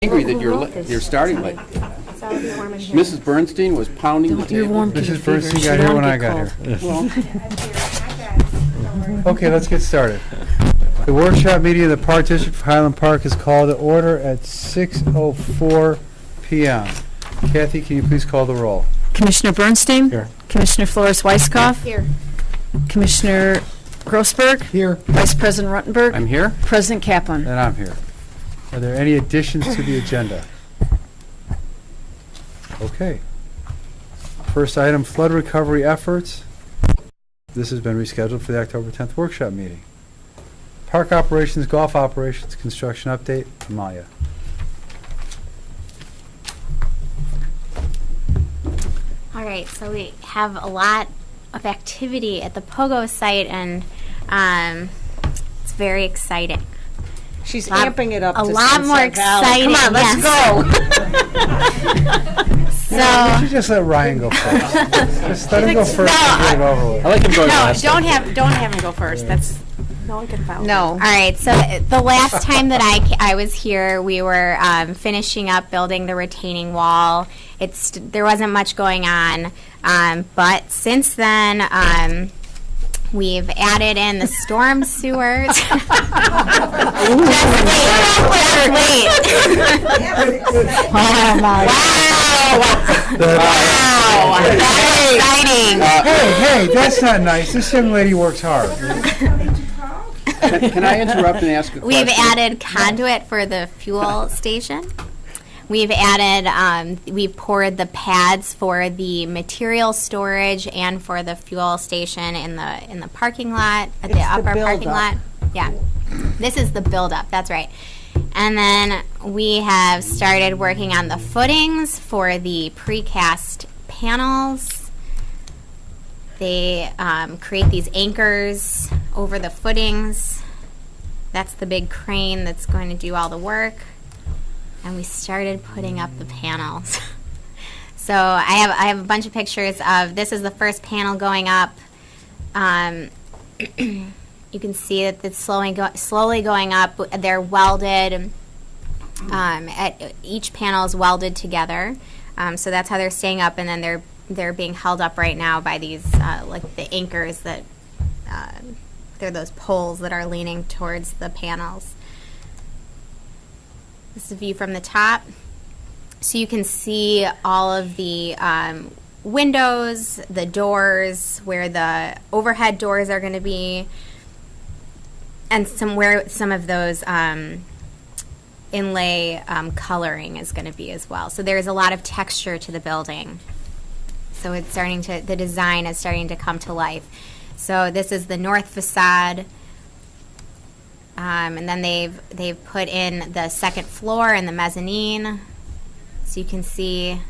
angry that you're starting late. Mrs. Bernstein was pounding the table. Mrs. Bernstein got here when I got here. Well, Okay, let's get started. The workshop meeting of the Park District for Highland Park is called to order at 6:04 p.m. Kathy, can you please call the roll? Commissioner Bernstein? Here. Commissioner Flores Weisskopf? Here. Commissioner Grossberg? Here. Vice President Ruttenberg? I'm here. President Kaplan? And I'm here. Are there any additions to the agenda? Okay. First item, flood recovery efforts. This has been rescheduled for the October 10th workshop meeting. Park operations, golf operations, construction update. Amalia. All right, so we have a lot of activity at the Pogo site, and it's very exciting. She's Lot- amping it up. a to lot more Sunset Valley. exciting, Come on, let's go. You should just let Ryan go first. Just let him go first and get it over with. I like him going last. Don't have him go first. That's no one can follow. No. All right. So the last time that I was here, we were finishing up building the retaining wall. There wasn't much going on, but since then. We've added in the storm sewers. Just wait. Oh, my. Wow. That's exciting. Hey, that's not nice. This young lady works hard. Can I interrupt and ask a question? We've added conduit for the fuel station. We've added, we've poured the pads for the material storage and for the fuel station in the parking lot, at the It's the upper parking build-up. lot. Yeah, this is the build-up, that's right. And then we have started working on the footings for the precast panels. They create these anchors over the footings. That's the big crane that's going to do all the work. And we started putting up the panels. So I have a bunch of pictures of, this is the first panel going up. You can see that it's slowly going up. They're welded. Each panel is welded together. So that's how they're staying up, and then they're being held up right now by these like the anchors that they're those poles that are leaning towards the panels. This is a view from the top. So you can see all of the windows, the doors, where the overhead doors are going to be, and where some of those inlay coloring is going to be as well. So there's a lot of texture to the building. So it's the design is starting to come to life. So this is the north facade. And then they've put in the second floor and the mezzanine. So you can see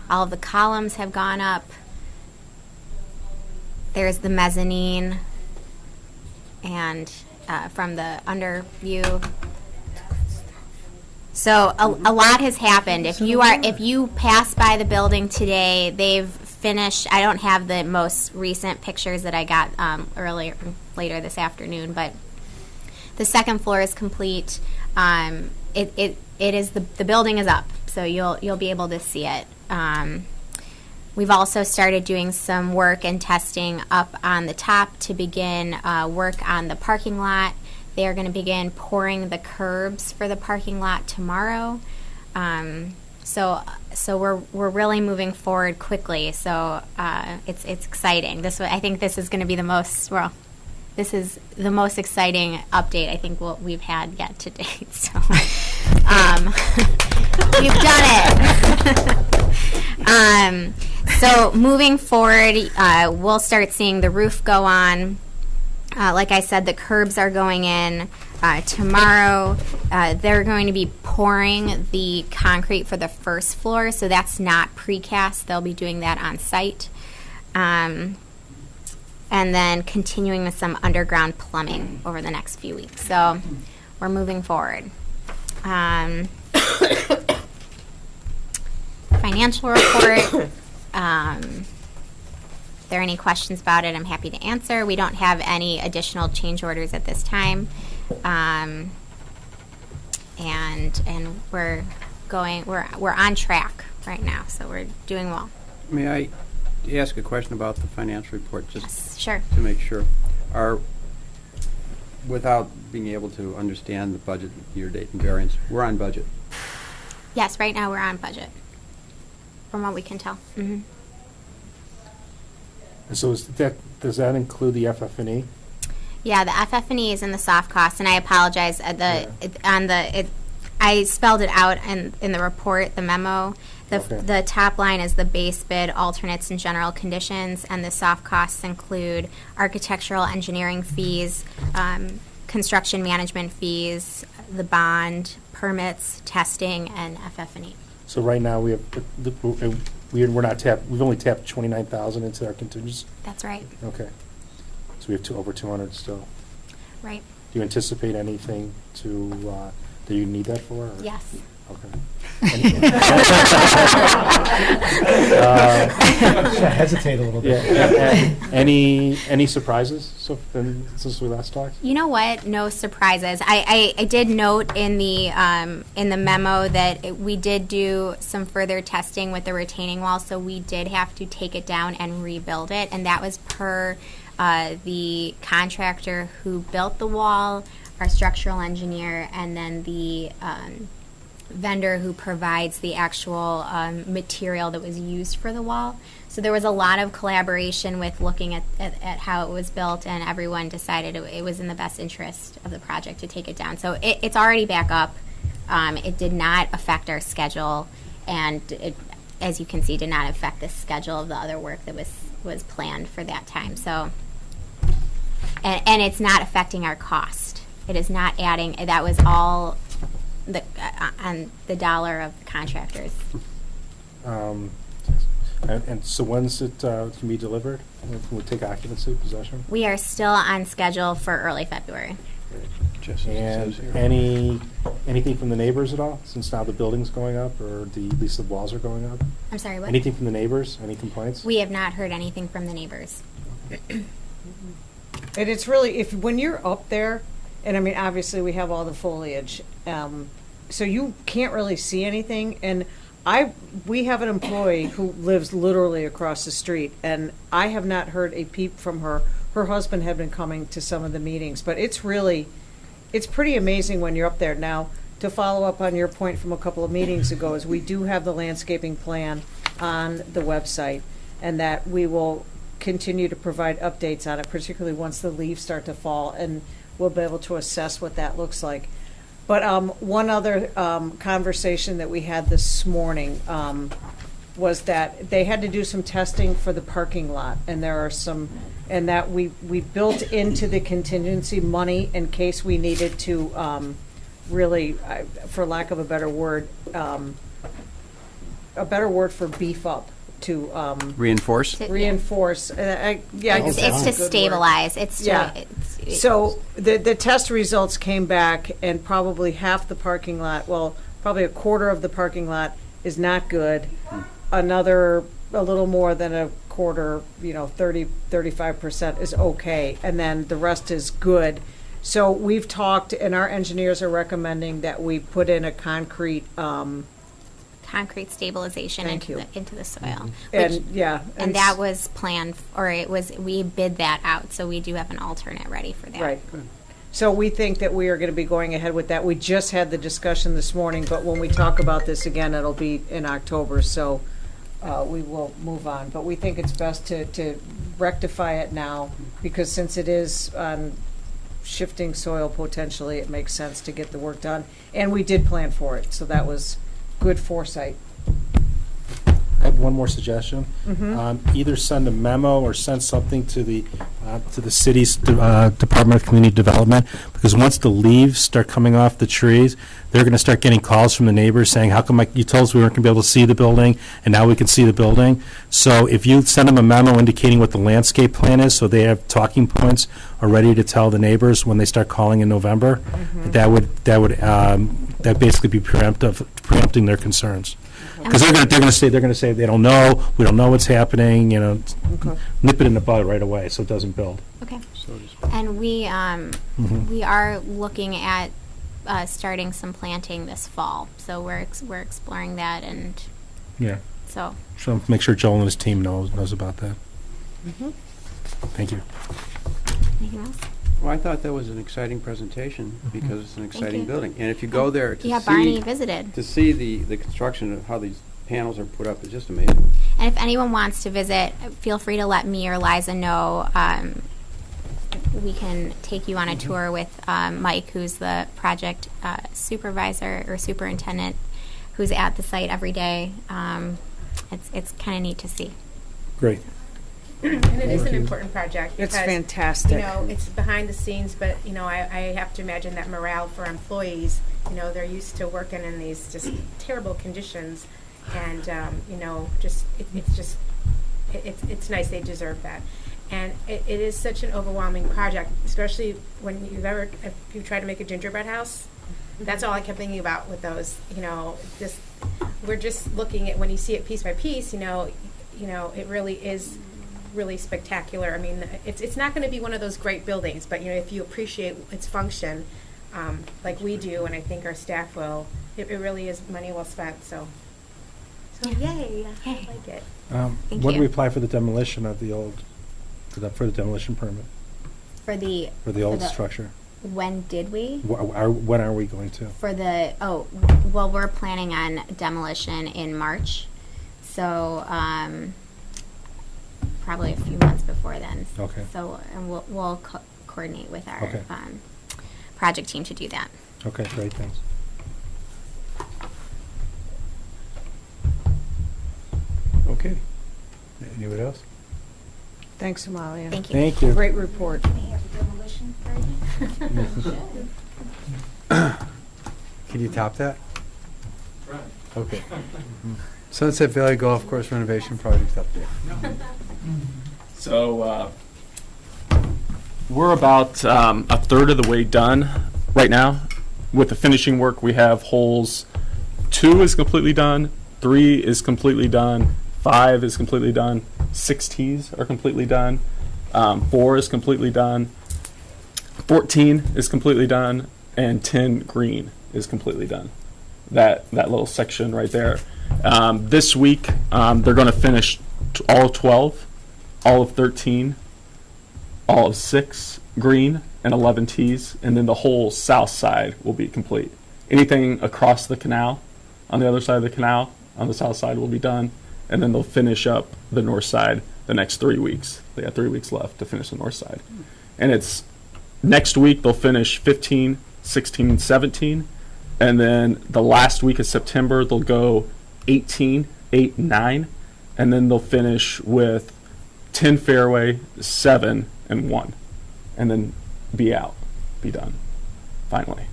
all of the columns have gone up. There's the mezzanine, and from the under view. So a lot has happened. If you pass by the building today, they've finished. I don't have the most recent pictures that I got later this afternoon, but the second floor is complete. It is the building is up, so you'll be able to see it. We've also started doing some work and testing up on the top to begin work on the parking lot. They are going to begin pouring the curbs for the parking lot tomorrow. So we're really moving forward quickly. So it's exciting. I think this is going to be the most This is the most exciting update I think we've had yet to date. So we've done it. So moving forward, we'll start seeing the roof go on. Like I said, the curbs are going in tomorrow. They're going to be pouring the concrete for the first floor, so that's not precast. They'll be doing that on site. And then continuing with some underground plumbing over the next few weeks. So we're moving forward. Financial report. If there are any questions about it, I'm happy to answer. We don't have any additional change orders at this time. and we're on track right now, so we're doing well. May I ask a question about the financial report, just Yes, sure. to make sure? Without being able to understand the budget year-to-date and variance, we're on budget. Yes, right now we're on budget, from what we can tell. And so does that include the FF&E? Yeah, the FF&E is in the soft costs, and I apologize. I spelled it out in the report, the memo. Okay. The top line is the base bid, alternates, and general conditions, and the soft costs include architectural engineering fees, construction management fees, the bond, permits, testing, and FF&E. So right now, we have, we're not tapped, we've only tapped 29,000 into our contingency? That's right. Okay. So we have over 200 still. Right. Do you anticipate anything that you need that for? Or? Yes. Okay. I hesitate a little bit. Any surprises since we last talked? You know what? No surprises. I did note in the memo that we did do some further testing with the retaining wall, so we did have to take it down and rebuild it, and that was per the contractor who built the wall, our structural engineer, and then the vendor who provides the actual material that was used for the wall. So there was a lot of collaboration with looking at how it was built, and everyone decided it was in the best interest of the project to take it down. So it's already back up. It did not affect our schedule, and it, as you can see, did not affect the schedule of the other work that was planned for that time. So, and it's not affecting our cost. It is not adding. That was all on the dollar of the contractors. And so when's it can be delivered? Can we take occupancy, possession? We are still on schedule for early February. Just as it And says here. anything from the neighbors at all, since now the building's going up, or at least the walls are going up? I'm sorry, what? Anything from the neighbors? Any complaints? We have not heard anything from the neighbors. And it's really, when you're up there, and I mean, obviously we have all the foliage, so you can't really see anything. And we have an employee who lives literally across the street, and I have not heard a peep from her. Her husband had been coming to some of the meetings, but it's pretty amazing when you're up there. Now, to follow up on your point from a couple of meetings ago, is we do have the landscaping plan on the website, and that we will continue to provide updates on it, particularly once the leaves start to fall, and we'll be able to assess what that looks like. But one other conversation that we had this morning was that they had to do some testing for the parking lot, and there are some, and that we built into the contingency money in case we needed to really, for lack of a better word for beef up, to Reinforce? reinforce. I It's guess to that's a good word. stabilize. It's Yeah. to. So the test results came back, and probably half the parking lot, well, probably a quarter of the parking lot is not good. Another, a little more than a quarter, 35% is okay, and then the rest is good. So we've talked, and our engineers are recommending that we put in a concrete, Concrete stabilization Thank you. into the soil. and Which, yeah. and that was planned, we bid that out, so we do have an alternate ready for that. Right. So we think that we are going to be going ahead with that. We just had the discussion this morning, but when we talk about this again, it'll be in October, so we will move on. But we think it's best to rectify it now, because since it is on shifting soil potentially, it makes sense to get the work done. And we did plan for it, so that was good foresight. I have one more suggestion. Either send a memo or send something to the city's Department of Community Development, because once the leaves start coming off the trees, they're going to start getting calls from the neighbors saying, how come you told us we weren't going to be able to see the building, and now we can see the building? So if you send them a memo indicating what the landscape plan is, so they have talking points are ready to tell the neighbors when they start calling in November, that would basically be preempting their concerns. Because they're going to say they don't know, we don't know what's happening, Okay. nip it in the bud right away so it doesn't build. Okay. So to speak. And we are looking at starting some planting this fall. So we're exploring that, and Yeah. so So make sure Joel and his team knows about that. Thank you. anything else? Well, I thought that was an exciting presentation because it's an exciting you. building. And if you go there to Yeah, Barney see, visited. the construction of how these panels are put up is just amazing. And if anyone wants to visit, feel free to let me or Liza know. We can take you on a tour with Mike, who's the project supervisor or superintendent, who's at the site every day. It's kind of neat to see. Great. And it is an important project. It's because, fantastic. You know, it's behind the scenes, but, you know, I have to imagine that morale for employees, you know, they're used to working in these just terrible conditions. And, you know, it's nice, they deserve that. And it is such an overwhelming project, especially when if you try to make a gingerbread house. That's all I kept thinking about with those, you know, we're just looking at, when you see it piece by piece, you know, it really is really spectacular. I mean, it's not going to be one of those great buildings, but, you know, if you appreciate its function, like we do, and I think our staff will, it really is money well spent, so yay, I like it. Thank When do you. we apply for the demolition of the old, for the demolition permit For the for the old the- structure? when did we? When are we going to? For the, well, we're planning on demolition in March, so, probably a few months before then. Okay. So, and we'll coordinate with our, Okay. project team to do that. Okay, great, thanks. Okay. Anyone else? Thanks, Amalia. Thank you. Thank you. Great report. Can you top that? Okay. Sunset Valley Golf Course renovation project update. So we're about a third of the way done right now. With the finishing work, we have holes 2 is completely done, 3 is completely done, 5 is completely done, 6 tees are completely done, 4 is completely done, 14 is completely done, and 10 green is completely done. That little section right there. This week, they're going to finish all 12, all of 13, all of 6 green, and 11 tees, and then the whole south side will be complete. Anything across the canal, on the other side of the canal, on the south side will be done, and then they'll finish up the north side the next 3 weeks. They have 3 weeks left to finish the north side. And it's next week they'll finish 15, 16, 17, and then the last week of September they'll go 18, 8, 9, and then they'll finish with 10 fairway, 7, and 1, and then be done, finally.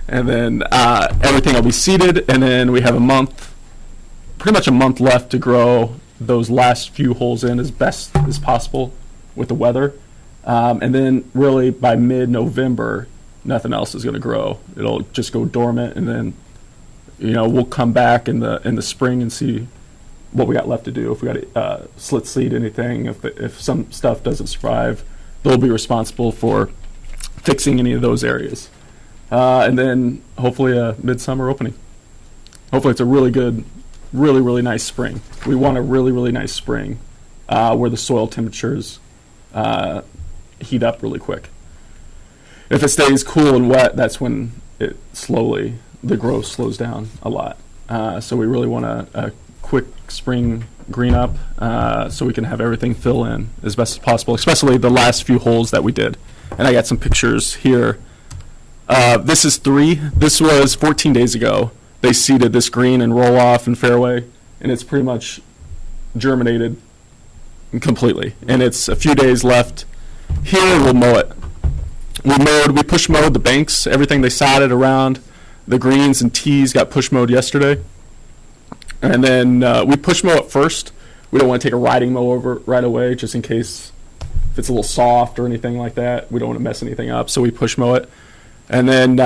And then everything will be seeded, and then we have pretty much a month left to grow those last few holes in as best as possible with the weather. And then really by mid-November, nothing else is going to grow. It'll just go dormant, and then we'll come back in the spring and see what we got left to do. If we got to slit seed anything, if some stuff doesn't survive, they'll be responsible for fixing any of those areas. And then hopefully a midsummer opening. Hopefully it's a really good, really, really nice spring. We want a really, really nice spring where the soil temperatures heat up really quick. If it stays cool and wet, that's when the growth slows down a lot. So we really want a quick spring green up so we can have everything fill in as best as possible, especially the last few holes that we did. And I got some pictures here. This is 3. This was 14 days ago. They seeded this green and roll off and fairway, and it's pretty much germinated completely. And it's a few days left. Here we'll mow it. We push mowed the banks, everything they sodded around. The greens and tees got push mowed yesterday. And then we push mow it first. We don't want to take a riding mow over right away, just in case if it's a little soft or anything like that. We don't want to mess anything up, so we push mow it. And then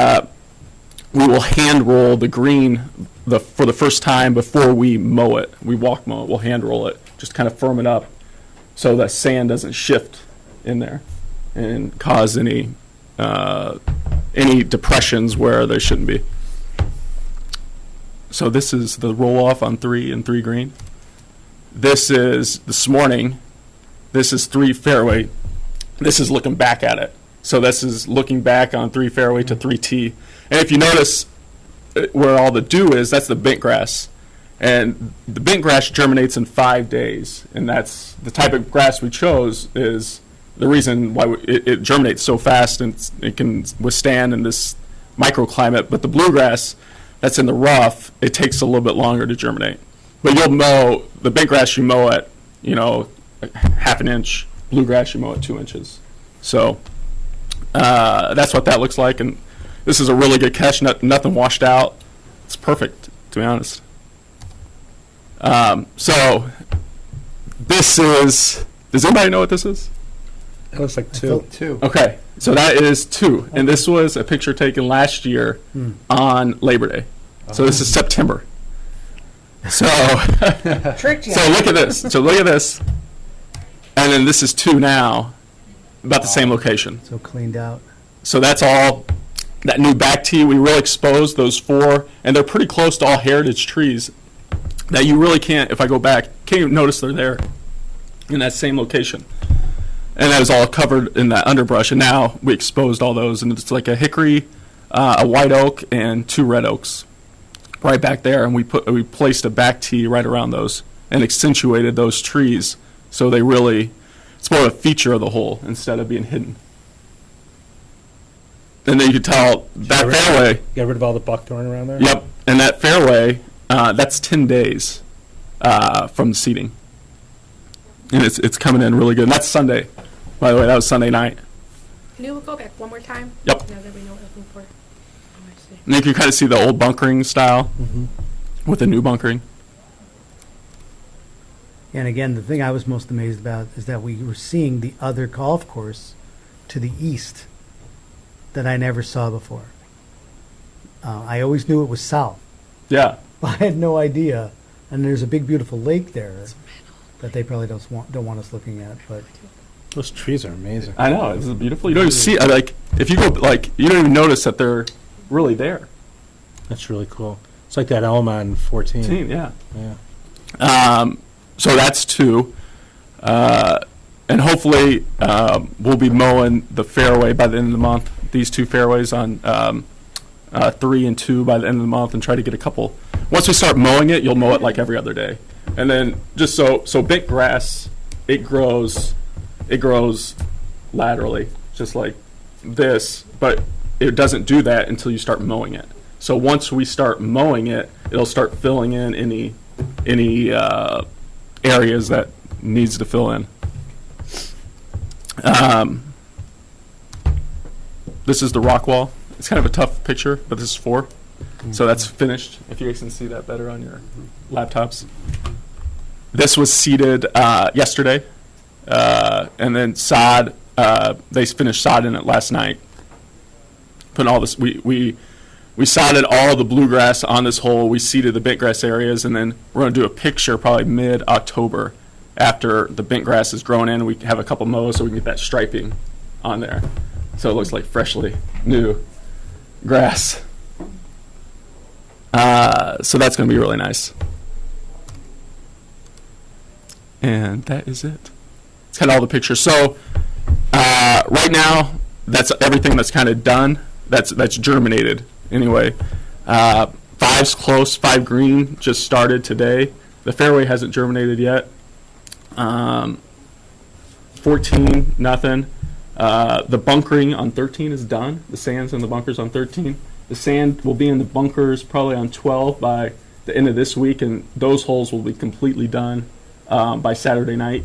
we will hand roll the green for the first time before we mow it. We walk mow it. We'll hand roll it, just kind of firm it up so that sand doesn't shift in there and cause any any depressions where there shouldn't be. So this is the roll-off on 3 and 3 green. This is this morning. This is 3 fairway. This is looking back at it. So this is looking back on 3 fairway to 3T. And if you notice where all the dew is, that's the bent grass. And the bent grass germinates in 5 days. And that's the type of grass we chose is the reason why it germinates so fast and it can withstand in this microclimate. But the bluegrass that's in the rough, it takes a little bit longer to germinate. But you'll mow, the bent grass you mow at, half an inch. Bluegrass you mow at 2 inches. So that's what that looks like. And this is a really good catch. Nothing washed out. It's perfect, to be honest. So this is, does anybody know what this is? It looks like 2. Two. Okay, so that is 2. And this was a picture taken last year on Labor Day. So this is September. So, Tricked you. so look at this. So look at this. And then this is 2 now, about the same location. So cleaned out. So that's all, that new back tee, we really exposed those 4, and they're pretty close to all heritage trees that you really can't, if I go back, can't even notice they're there in that same location. And that was all covered in that underbrush, and now we exposed all those, and it's like a hickory, a white oak, and 2 red oaks right back there, and we placed a back tee right around those and accentuated those trees so they really, it's more of a feature of the hole instead of being hidden. And then you can tell that fairway. Get rid of all the buckthorn around there? Yep, and that fairway, that's 10 days from the seeding. And it's coming in really good. And that's Sunday, by the way. That was Sunday night. Can you go back one more time? Yep. Now that we know what we're looking for. Oh, I see. And you can kind of see the old bunkering style with the new bunkering. And again, the thing I was most amazed about is that we were seeing the other golf course to the east that I never saw before. I always knew it was south, Yeah. but I had no idea. And there's a big, beautiful lake there that they probably don't want us looking at. But Those trees are amazing. I know. This is beautiful. You don't even see, if you go, you don't even notice that they're really there. That's really cool. It's like that elm on 14. Yeah. Yeah. So that's 2. And hopefully we'll be mowing the fairway by the end of the month. These 2 fairways on 3 and 2 by the end of the month, and try to get a couple. Once we start mowing it, you'll mow it like every other day. And then just so bent grass, it grows laterally, just like this, but it doesn't do that until you start mowing it. So once we start mowing it, it'll start filling in any areas that needs to fill in. This is the rock wall. It's kind of a tough picture, but this is 4. So that's finished. If you guys can see that better on your laptops. This was seeded yesterday, and then sod. They finished sodding it last night. Putting all this, we sodded all the bluegrass on this hole. We seeded the bent grass areas, and then we're going to do a picture probably mid-October after the bent grass is grown in. We have a couple mows so we can get that striping on there, so it looks like freshly new grass. So that's going to be really nice. And that is it. It's kind of all the pictures. So right now, that's everything that's kind of done. That's germinated anyway. 5's close. 5 green just started today. The fairway hasn't germinated yet. 14, nothing. The bunkering on 13 is done. The sand's in the bunkers on 13. The sand will be in the bunkers probably on 12 by the end of this week, and those holes will be completely done by Saturday night.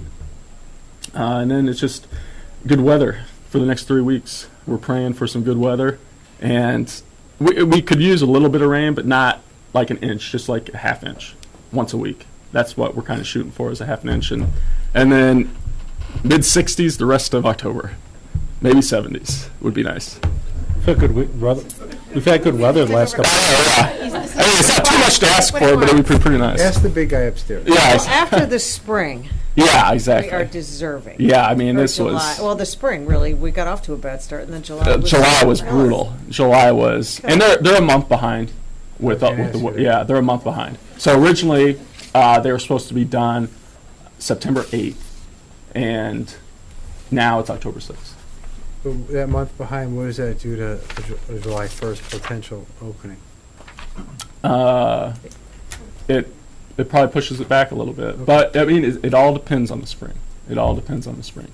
And then it's just good weather for the next 3 weeks. We're praying for some good weather, and we could use a little bit of rain, but not like an inch, just like a half inch once a week. That's what we're kind of shooting for, is a half an inch, and then mid-60s the rest of October. Maybe 70s would be nice. We've had good weather the last couple of I mean, it's not too much much to ask for, but it would be pretty nice. Ask the big guy upstairs. Well, Yeah, after the spring, yeah, we are exactly. deserving. Yeah, I mean, Or this July. was. Well, the spring, really, we got off to a bad start, and then July was... July was brutal. July was, and they're a month behind with, Okay, with the, I see that. yeah, they're a month behind. So originally, they were supposed to be done September 8th, and now it's October 6th. But that month behind, what does that do to a July 1st potential opening? It probably pushes it back a little bit, but I mean, it all depends on the spring. It all depends on the spring.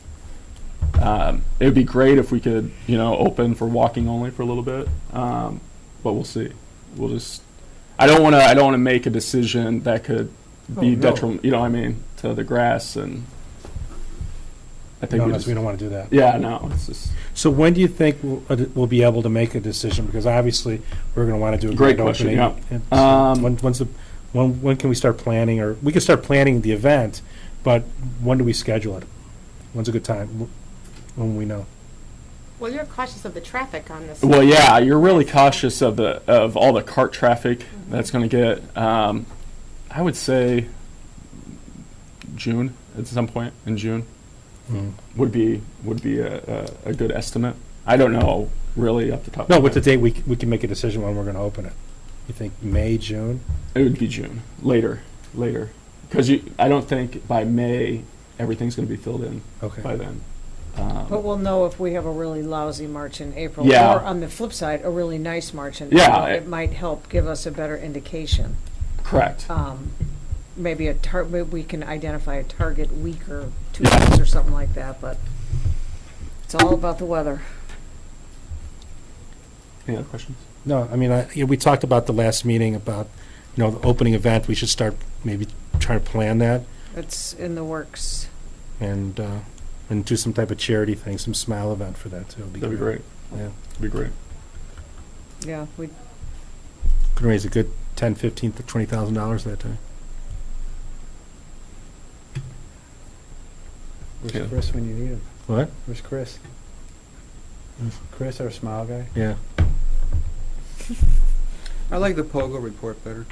It would be great if we could, open for walking only for a little bit, but we'll see. We'll just. I don't want to make a decision that could be no. detrimental. You know what I mean, to the grass, and I think Unless we don't want to do that. Yeah, no, it's just So when do you think we'll be able to make a decision? Because obviously, we're going to want to do a Great grand question, opening. yeah. And so when can we start planning? Or we can start planning the event, but when do we schedule it? When's a good time? When we know? Well, you're cautious of the traffic on this. Well, yeah, you're really cautious of all the cart traffic that's going to get. I would say June at some point in June would be a good estimate. I don't know really up the top. No, of my with the head. date we can make a decision when we're going to open it. You think May, June? It would be June later, because I don't think by May everything's going to be filled in Okay. by then. But we'll know if we have a really lousy March in April. Yeah. Or on the flip side, a really nice March in Yeah, April. It might help give us a better indication. Correct. Maybe we can identify a target week or 2 Yeah. weeks or something like that, but it's all about the weather. Any other questions? No, I mean, we talked about the last meeting about, the opening event. We should start maybe trying to plan that It's in the works. and do some type of charity thing, some smile event for that too. That'd be great. Yeah. That'd be great. Yeah, we Could raise a good $10,000, $15,000, $20,000 that day. Where's Yeah. Chris when you need him? What? Where's Chris? Chris, our smile guy? Yeah. I like the Pogo report better.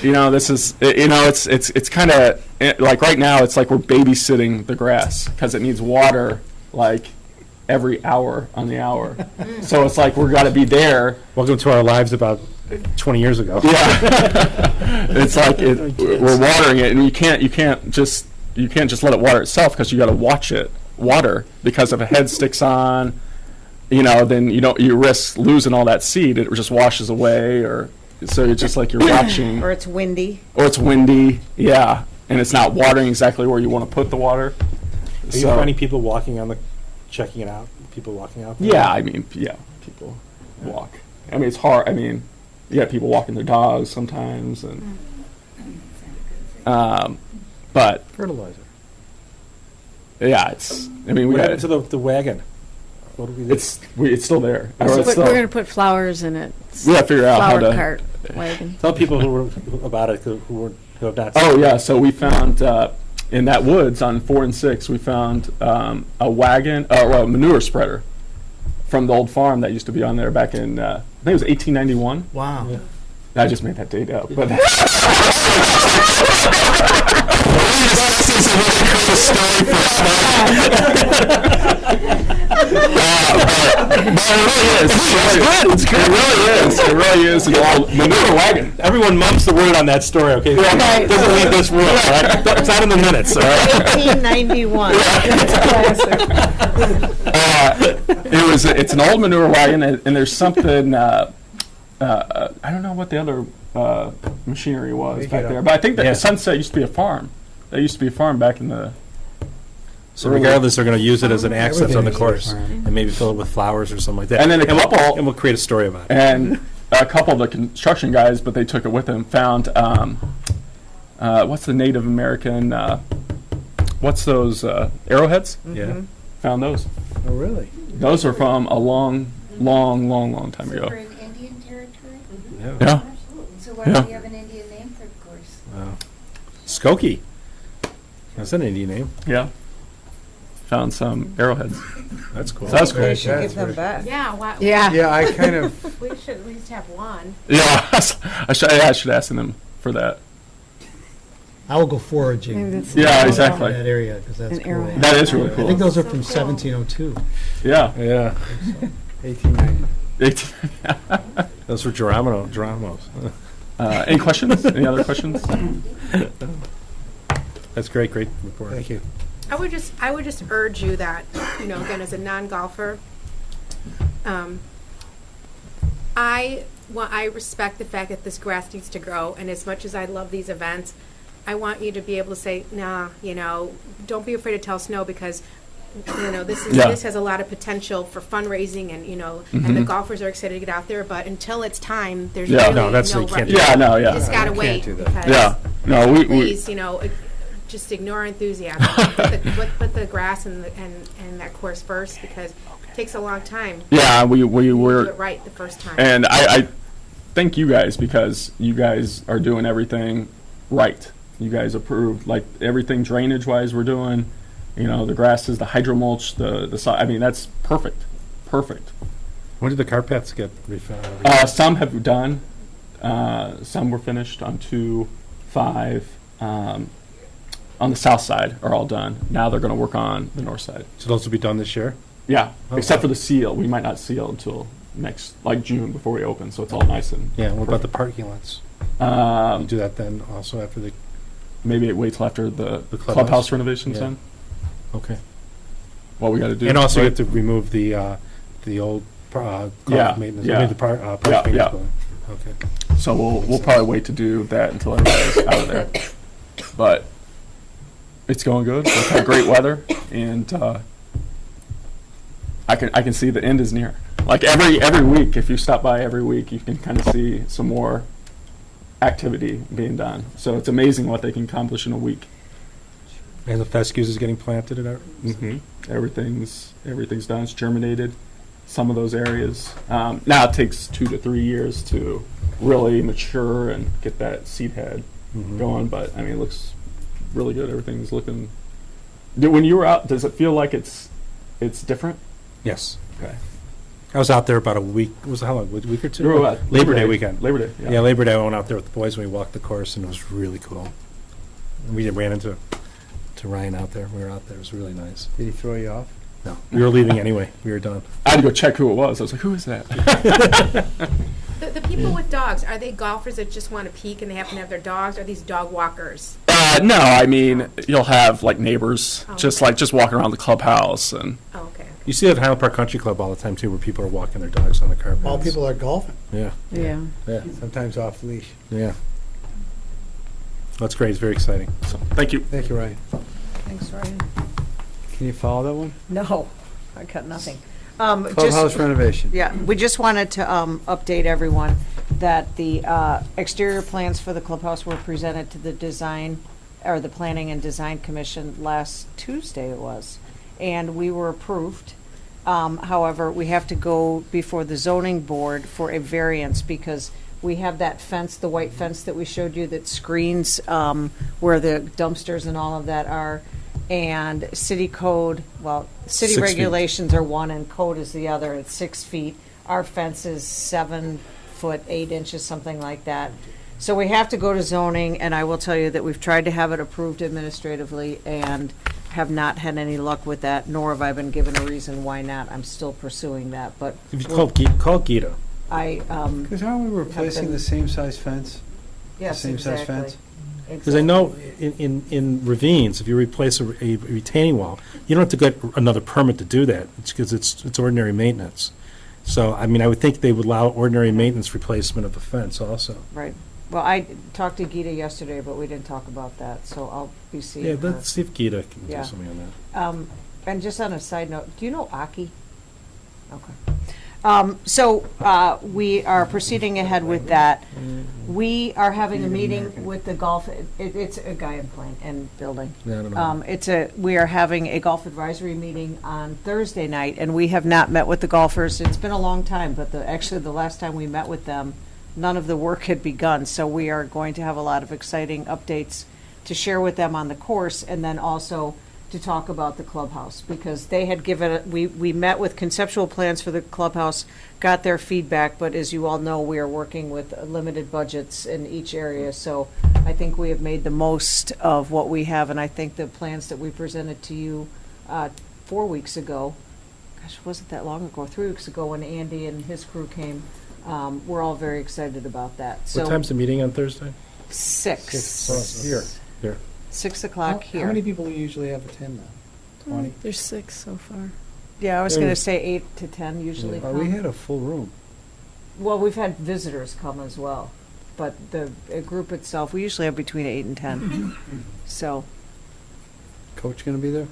Yeah, this was, it's kind of, like right now, it's like we're babysitting the grass because it needs water like every hour on the hour. So it's like we're got to be there. Welcome to our lives about 20 years ago. Yeah. It's like we're watering it, and you can't just let it water itself because you got to watch it water, because if a head sticks on, then you risk losing all that seed. It just washes away, or so it's just like you're watching. or it's windy. Or it's windy, yeah, and it's not watering exactly where you want to put the water. Are you finding people checking it out? People walking out there? Yeah, people walk. I mean, it's hard. I mean, people walking their dogs sometimes, and but Fertilizer. yeah, it's. I mean, we What got happened to the wagon? What do we do? it's still there. Or We're it's still, going to put flowers in it. we got to figure out how Flower to. cart wagon. Tell people about it who have not. Oh yeah, so we found in that woods on 4 and 6, we found a wagon or a manure spreader from the old farm that used to be on there back in I think it was 1891. Wow. Yeah. I just made that date up, but It really is an old manure wagon. Everyone mumps the word on that story, okay? Doesn't leave this room, all right? It's not in the minutes, all right? 1891. It's an old manure wagon, and there's something. I don't know what the other machinery was Make back it up. there, but I think that Yeah. Sunset used to be a farm. That used to be a farm back in the. So regardless, they're going to use it as an access on the Everything course is a farm. and maybe fill it with flowers or something like that. And then a couple- and we'll create a story about it. And a couple of the construction guys, but they took it with them, found what's the Native American? What's those arrowheads? Yeah. Found those. Oh, really? Those are from a long time So ago. we're in Indian territory? Yeah. So why Yeah. do we have an Indian name for the course? Skokie. That's an Indian name. Yeah. found some arrowheads. That's cool. So that's cool. We should give them back. Yeah, why? Yeah. Yeah, I kind of, We should at least have one. Yeah, I should ask them for that. I will go foraging. Maybe that's- Yeah, in exactly. that area, because that's An cool. arrowhead. That is really I cool. think those are So from cool. 1702. Yeah. Yeah, 1890. those were Geronimo's. Any questions? Any other questions? That's great report. Thank you. I would just urge you that, you know, again, as a non-golfer, I respect the fact that this grass needs to grow, and as much as I love these events, I want you to be able to say, nah, you know, don't be afraid to tell Snow, because, you know, Yeah. this has a lot of potential for fundraising, and, you know, and the golfers are excited to get out there, but until it's time, there's Yeah. really No, that's- no you can't rush. do Yeah, no, You yeah. just gotta can't wait, do that. because Yeah. No, we please, you know, just ignore enthusiasm. Put the grass and that course first, because it takes a long time. yeah, we You do were, it right the first time. and I thank you guys, because you guys are doing everything right. You guys approved, like, everything drainage-wise we're doing, you know, the grasses, the hydro mulch, I mean, that's perfect. When did the car paths get refound? Some have done, some were finished on 2, 5, on the south side are all done. Now they're gonna work on the north side. So those will be done this year? Yeah, Okay. except for the seal. We might not seal until next, like, June before we open, so it's all nice and. Yeah, what about the parking lots? You do that then also after the, Maybe wait till after the The clubhouse? clubhouse renovation's Yeah. done. okay. What we gotta do. And also you right? have to remove the old golf Yeah, maintenance, yeah. I mean, the park Yeah, maintenance yeah. building. Okay. So we'll probably wait to do that until everybody's out of there. But it's going good. We've had great weather, and I can see the end is near. Like every week, if you stop by every week, you can kind of see some more activity being done. So it's amazing what they can accomplish in a week. And the fescues is getting planted and Everything's done. It's germinated. Some of those areas. Now it takes 2 to 3 years to really mature and get that seed head going. But I mean, it looks really good. Everything's looking. When you were out, does it feel like it's different? Yes. Okay. I was out there about a week, how long, a week or two? You were at Labor Day weekend. Labor Day. Yeah, Labor Day, I went out there with the boys and we walked the course and it was really cool. And we ran into Ryan out there. We were out there. It was really nice. Did he throw you off? No, we were leaving anyway. We were done. I had to go check who it was. I was like, who is that? The people with dogs, are they golfers that just want to peek and they happen to have their dogs? Or are these dog walkers? No, I mean, you'll have like neighbors, Oh, just okay. like just walking around the clubhouse, and Oh, okay. You see that at Highland Park Country Club all the time too, where people are walking their dogs on the carpet. All people are golfing. Yeah, Yeah. yeah, Sometimes off leash. yeah. That's great. It's very exciting. so thank you. Thank you, Ryan. Thanks, Ryan. Can you follow that one? No, I got nothing. Clubhouse renovation. Yeah, we just wanted to update everyone that the exterior plans for the clubhouse were presented to the the Planning and Design Commission last Tuesday it was, and we were approved. However, we have to go before the zoning board for a variance because we have that fence, the white fence that we showed you that screens where the dumpsters and all of that are. And city code, city 6 feet. regulations are one and code is the other. It's 6 feet. Our fence is 7 foot 8 inches, something like that. So we have to go to zoning, and I will tell you that we've tried to have it approved administratively and have not had any luck with that, nor have I been given a reason why not. I'm still pursuing that, but If you call Gita. I, Because aren't we replacing been- the same size fence? yes, Same size exactly. fence? Because I know in ravines, if you replace a retaining wall, you don't have to get another permit to do that. It's because it's ordinary maintenance. So, I mean, I would think they would allow ordinary maintenance replacement of a fence also. Right. Well, I talked to Gita yesterday, but we didn't talk about that, so I'll be seeing Yeah, her. let's see if Gita can Yeah. do something on that. And just on a side note, do you know Aki? Okay. So we are proceeding ahead with that. We are having a meeting with the golf, it's a guy in building. Yeah, I don't know. We are having a golf advisory meeting on Thursday night, and we have not met with the golfers. It's been a long time, but actually the last time we met with them, none of the work had begun. So we are going to have a lot of exciting updates to share with them on the course, and then also to talk about the clubhouse, because they had given, we met with conceptual plans for the clubhouse, got their feedback, but as you all know, we are working with limited budgets in each area, so I think we have made the most of what we have, and I think the plans that we presented to you 4 weeks ago, gosh, it wasn't that long ago, 3 weeks ago, when Andy and his crew came, we're all very excited about that. So What time's the meeting on Thursday? 6. Here. Here. 6 o'clock here. How many people usually have attend now? 20? There's 6 so far. Yeah, I was going to say 8 to 10 usually Oh, we come. had a full room. Well, we've had visitors come as well, but the group itself, we usually have between 8 and 10. So, Coach gonna be there?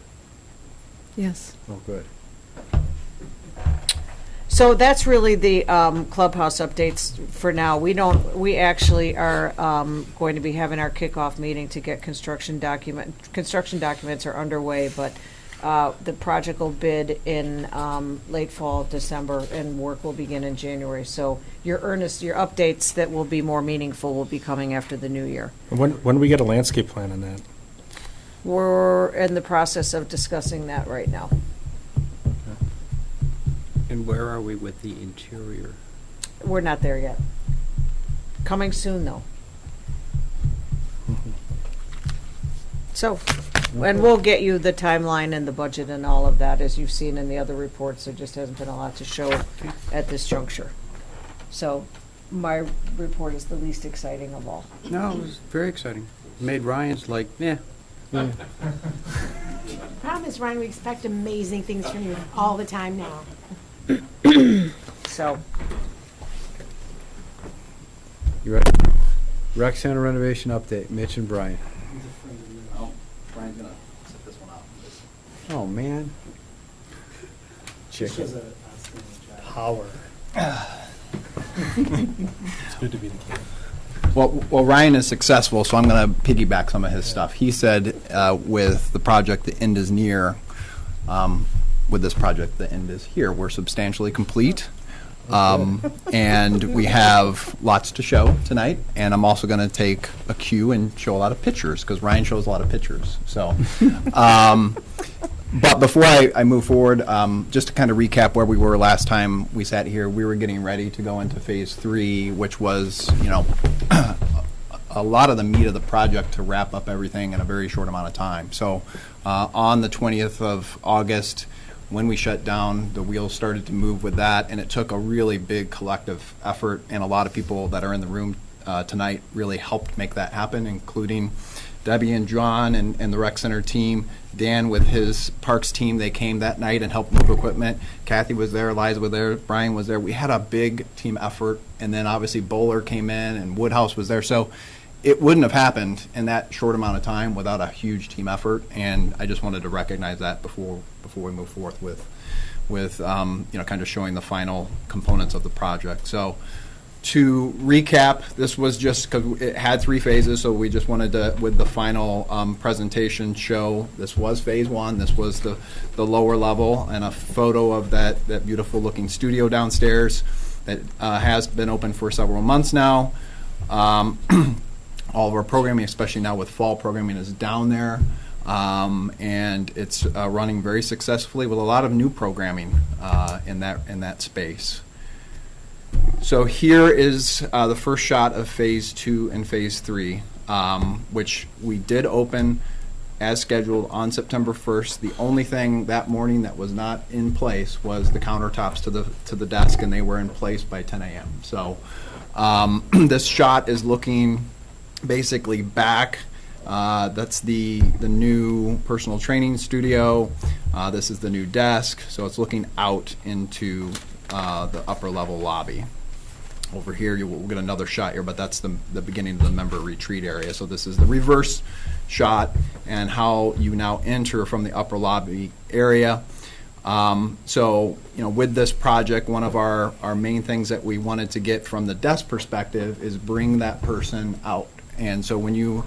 Yes. Oh, good. so that's really the clubhouse updates for now. We actually are going to be having our kickoff meeting to get construction documents are underway, but the project will bid in late fall, December, and work will begin in January. So your updates that will be more meaningful will be coming after the new year. When do we get a landscape plan on that? We're in the process of discussing that right now. And where are we with the interior? We're not there yet. Coming soon, though. So, and we'll get you the timeline and the budget and all of that, as you've seen in the other reports. There just hasn't been a lot to show at this juncture. So, my report is the least exciting of all. No, it was very exciting. Made Ryan's like, yeah. Problem is, Ryan, we expect amazing things from you all the time now. So, You ready? Rec center renovation update, Mitch and Brian. Brian's gonna set this one up. Oh, man. Chicken. Power. It's good to be the king. Well, Ryan is successful, so I'm going to piggyback some of his stuff. He said with the project, the end is near. With this project, the end is here. We're substantially complete. And we have lots to show tonight. And I'm also going to take a cue and show a lot of pictures, because Ryan shows a lot of pictures. So, but before I move forward, just to kind of recap where we were last time we sat here, we were getting ready to go into phase 3, which was, a lot of the meat of the project to wrap up everything in a very short amount of time. So on the 20th of August, when we shut down, the wheels started to move with that, and it took a really big collective effort, and a lot of people that are in the room tonight really helped make that happen, including Debbie and John and the rec center team. Dan with his parks team, they came that night and helped move equipment. Kathy was there, Liza was there, Brian was there. We had a big team effort, and then obviously Bowler came in and Woodhouse was there. So it wouldn't have happened in that short amount of time without a huge team effort, and I just wanted to recognize that before we move forth with kind of showing the final components of the project. So to recap, this was just because it had 3 phases, so we just wanted to, with the final presentation, show this was phase 1. This was the lower level, and a photo of that beautiful looking studio downstairs that has been open for several months now. All of our programming, especially now with fall programming, is down there, and it's running very successfully with a lot of new programming in that space. So here is the first shot of phase 2 and phase 3, which we did open as scheduled on September 1st. The only thing that morning that was not in place was the countertops to the desk, and they were in place by 10 a.m. So this shot is looking basically back. That's the new personal training studio. This is the new desk. So it's looking out into the upper level lobby. Over here, we'll get another shot here, but that's the beginning of the member retreat area. So this is the reverse shot and how you now enter from the upper lobby area. So, with this project, one of our main things that we wanted to get from the desk perspective is bring that person out. And so when you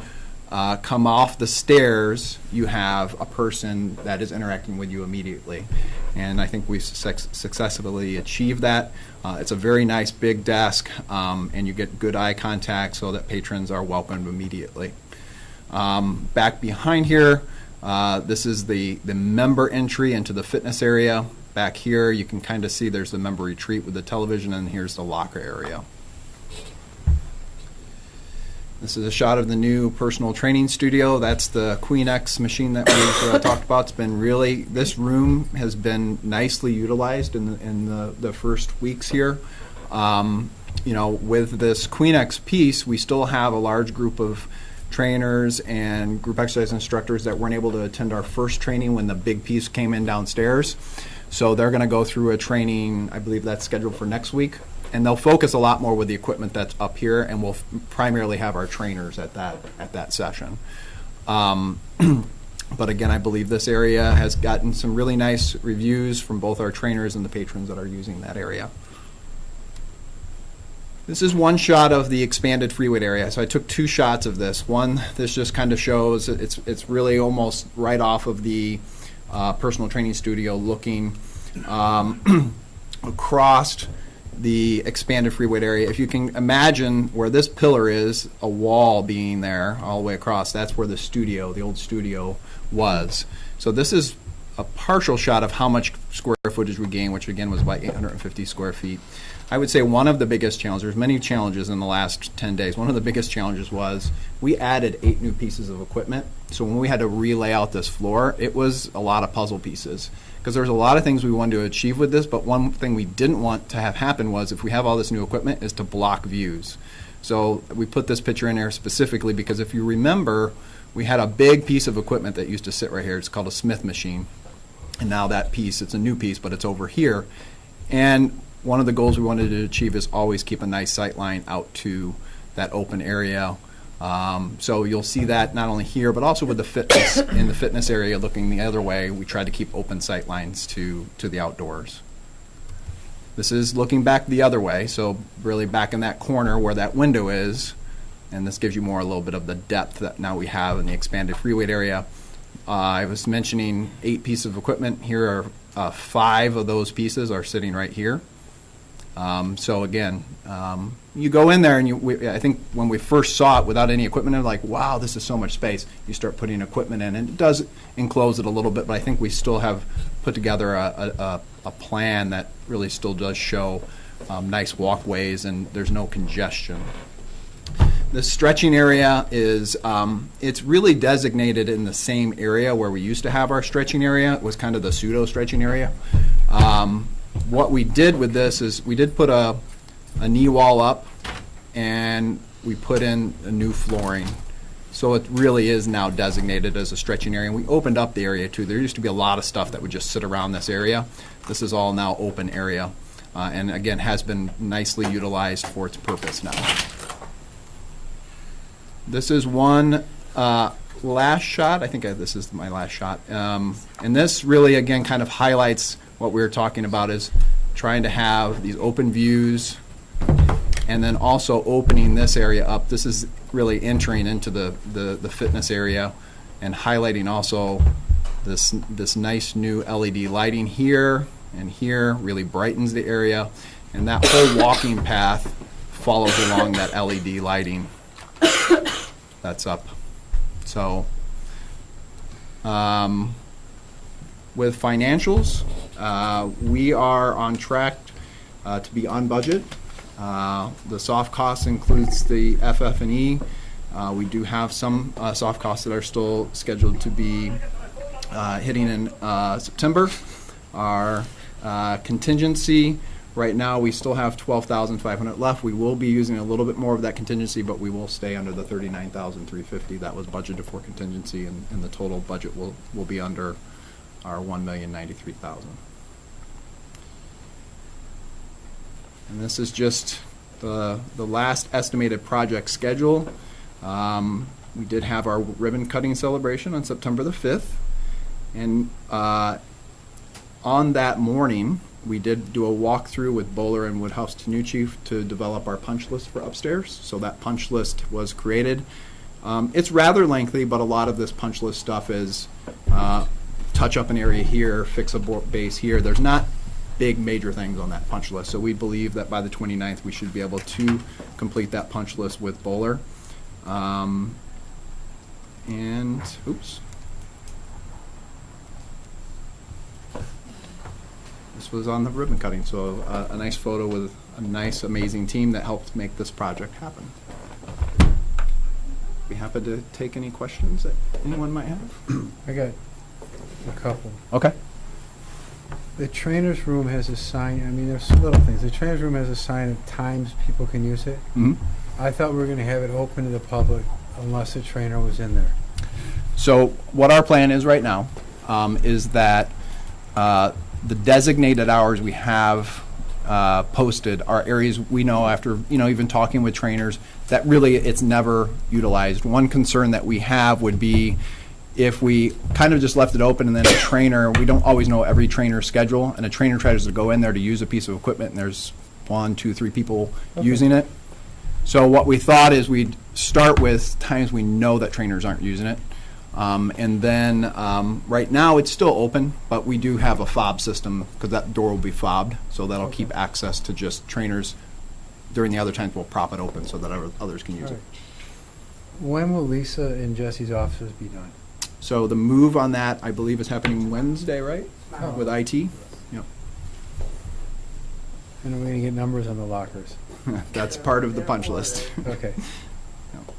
come off the stairs, you have a person that is interacting with you immediately. And I think we've successfully achieved that. It's a very nice big desk, and you get good eye contact so that patrons are welcomed immediately. Back behind here, This is the member entry into the fitness area. Back here, you can kind of see there's the member retreat with the television, and here's the locker area. This is a shot of the new personal training studio. That's the Queen X machine that we've talked about. It's been really, this room has been nicely utilized in the first weeks here. You know, with this Queen X piece, we still have a large group of trainers and group exercise instructors that weren't able to attend our first training when the big piece came in downstairs. So they're going to go through a training, I believe that's scheduled for next week. And they'll focus a lot more with the equipment that's up here, and we'll primarily have our trainers at that session. But again, I believe this area has gotten some really nice reviews from both our trainers and the patrons that are using that area. This is one shot of the expanded free weight area. So I took two shots of this. One, this just kind of shows it's really almost right off of the personal training studio, looking across the expanded free weight area. If you can imagine where this pillar is, a wall being there all the way across, that's where the studio, the old studio, was. So this is a partial shot of how much square footage we gained, which again was about 850 square feet. I would say one of the biggest challenges, there's many challenges in the last 10 days, one of the biggest challenges was we added 8 new pieces of equipment. So when we had to relay out this floor, it was a lot of puzzle pieces. Because there's a lot of things we wanted to achieve with this, but one thing we didn't want to have happen was, if we have all this new equipment, is to block views. So we put this picture in there specifically because if you remember, we had a big piece of equipment that used to sit right here. It's called a Smith machine. And now that piece, it's a new piece, but it's over here. And one of the goals we wanted to achieve is always keep a nice sight line out to that open area. So you'll see that not only here, but also with the fitness, in the fitness area looking the other way, we tried to keep open sight lines to the outdoors. This is looking back the other way, so really back in that corner where that window is, and this gives you more a little bit of the depth that now we have in the expanded free weight area. I was mentioning 8 pieces of equipment. Here are 5 of those pieces are sitting right here. So again, you go in there and I think when we first saw it without any equipment, I'm like, wow, this is so much space. You start putting equipment in, and it does enclose it a little bit, but I think we still have put together a plan that really still does show nice walkways, and there's no congestion. The stretching area is, it's really designated in the same area where we used to have our stretching area. It was kind of the pseudo stretching area. What we did with this is we did put a knee wall up, and we put in a new flooring. So it really is now designated as a stretching area. And we opened up the area too. There used to be a lot of stuff that would just sit around this area. This is all now open area, and again has been nicely utilized for its purpose now. This is one last shot. I think this is my last shot. And this really, again, kind of highlights what we were talking about, is trying to have these open views and then also opening this area up. This is really entering into the fitness area and highlighting also this nice new LED lighting here and here, really brightens the area. And that whole walking path follows along that LED lighting that's up. So with financials, we are on track to be on budget. The soft cost includes the FF&E. We do have some soft costs that are still scheduled to be hitting in September. Our contingency, right now we still have $12,500 left. We will be using a little bit more of that contingency, but we will stay under the $39,350 that was budgeted for contingency, and the total budget will be under our $1,093,000. And this is just the last estimated project schedule. We did have our ribbon cutting celebration on September the 5th. And on that morning, we did do a walkthrough with Bowler and Woodhouse Tanucci to develop our punch list for upstairs. So that punch list was created. It's rather lengthy, but a lot of this punch list stuff is touch up an area here, fix a base here. There's not big major things on that punch list. So we believe that by the 29th we should be able to complete that punch list with Bowler. And oops. this was on the ribbon cutting. So a nice photo with a nice, amazing team that helped make this project happen. Be happy to take any questions that anyone might have. I got a couple. Okay. The trainer's room has a sign, I mean, there's little things. The trainer's room has a sign of times people can use it. Mm-hmm. I thought we were gonna have it open to the public unless the trainer was in there. So what our plan is right now is that the designated hours we have posted are areas we know after, even talking with trainers, that really it's never utilized. One concern that we have would be if we kind of just left it open and then a trainer, we don't always know every trainer's schedule, and a trainer tries to go in there to use a piece of equipment and there's 1, 2, 3 people using it. So what we thought is we'd start with times we know that trainers aren't using it. And then right now it's still open, but we do have a fob system because that door will be fobbed, so that'll keep access to just trainers. During the other times, we'll prop it open so that others can use it. When will Lisa and Jesse's offices be done? So the move on that, I believe, is happening Wednesday, right? Oh. With IT? Yep. And are we gonna get numbers on the lockers? That's part of the punch list. Okay. Yep.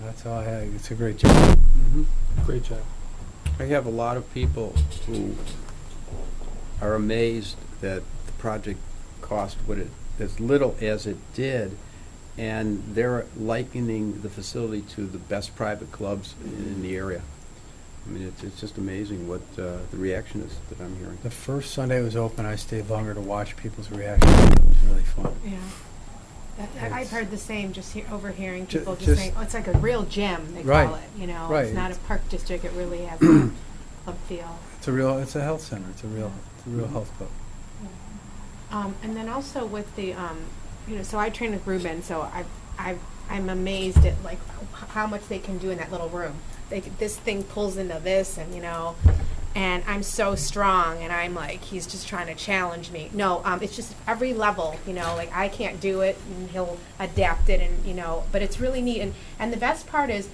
That's all I had. It's a great job. Mm-hmm. Great job. I have a lot of people who are amazed that the project cost as little as it did, and they're likening the facility to the best private clubs in the area. I mean, it's just amazing what the reaction is that I'm hearing. The first Sunday it was open, I stayed longer to watch people's reactions. It was really fun. Yeah. I've heard the same, just overhearing Ju- people just just- saying, oh, it's like a real gym, they Right. call it, Right. It's not a park district, it really has a club feel. It's a health center. It's a real health club. And then also with the, so I train with Ruben, so I'm amazed at like how much they can do in that little room. This thing pulls into this, and and I'm so strong, and I'm like, he's just trying to challenge me. No, it's just every level, like I can't do it, and he'll adapt it, and but it's really neat. And the best part is,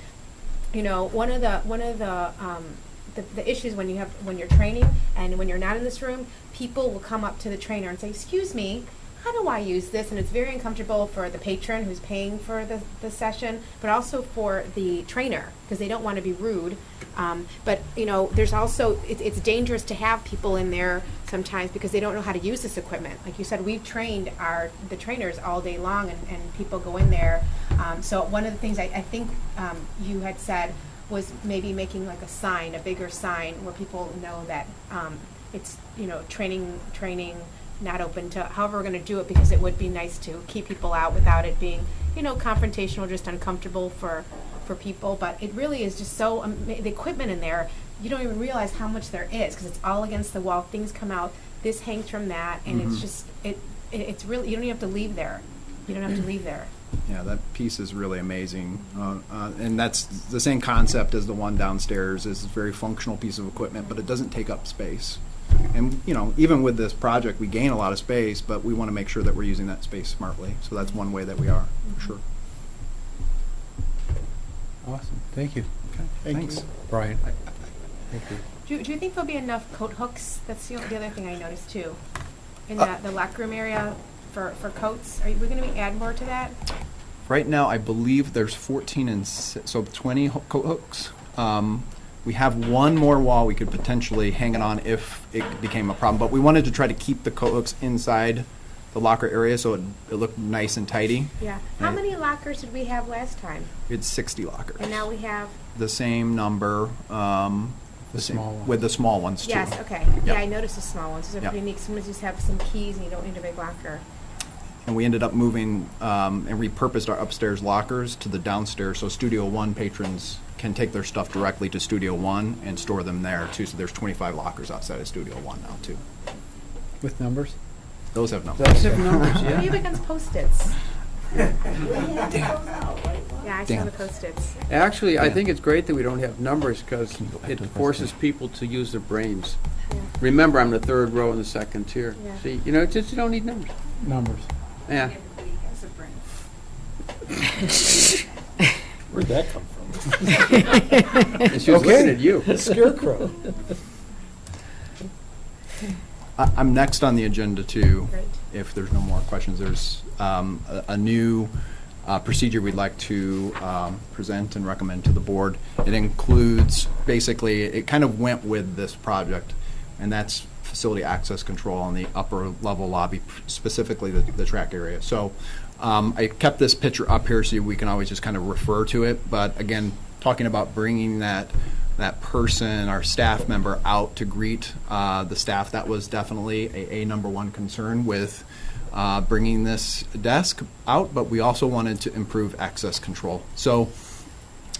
one of the issues when you're training and when you're not in this room, people will come up to the trainer and say, "Excuse me, how do I use this?" And it's very uncomfortable for the patron who's paying for the session, but also for the trainer because they don't want to be rude. But there's also it's dangerous to have people in there sometimes because they don't know how to use this equipment. Like you said, we've trained the trainers all day long, and people go in there. So one of the things I think you had said was maybe making like a bigger sign where people know that it's training not open to however we're going to do it, because it would be nice to keep people out without it being confrontational, just uncomfortable for people. But it really is just so the equipment in there, you don't even realize how much there is because it's all against the wall. Things come out, this hangs from that, and it's just it's really, you don't even have to leave there. Yeah, that piece is really amazing. And that's the same concept as the one downstairs. It's a very functional piece of equipment, but it doesn't take up space. And, even with this project, we gain a lot of space, but we want to make sure that we're using that space smartly. So that's one way that we are, for sure. Awesome. Thank you. Okay, thanks. Brian. Thank you. Do you think there'll be enough coat hooks? That's the other thing I noticed too, in the locker room area for coats. Are we going to be add more to that? Right now, I believe there's 14 and so 20 coat hooks. We have one more wall we could potentially hang it on if it became a problem, but we wanted to try to keep the coat hooks inside the locker area so it looked nice and tidy. Yeah. How Right. many lockers did we have last time? We had 60 lockers. And now we have. The same number. The small ones. With the small ones, too. Yes. Okay. Yeah, Yep. I noticed the small ones. Those are Yep. pretty neat. Sometimes you just have some keys and you don't need a big locker. And we ended up moving and repurposed our upstairs lockers to the downstairs, so Studio One patrons can take their stuff directly to Studio One and store them there, too. So there's 25 lockers outside of Studio One now, too. With numbers? Those have numbers. Those have numbers, What do you have yeah. against Post-its? Yeah, I saw Damn. the Post-its. Actually, I Yeah. think it's great that we don't have numbers because Can you go back it to the forces president? people to use their brains. Yeah. Remember, I'm the third row in the second tier. Yeah. See, just you don't need numbers. Numbers. Yeah. Where'd that come from? And she was looking at you. Scarecrow. I'm next on the agenda too. Great. If there's no more questions, there's a new procedure we'd like to present and recommend to the board. It includes, basically, it kind of went with this project, and that's facility access control on the upper level lobby, specifically the track area. So I kept this picture up here so we can always just kind of refer to it. But again, talking about bringing that person, our staff member, out to greet the staff, that was definitely a number one concern with bringing this desk out, but we also wanted to improve access control. So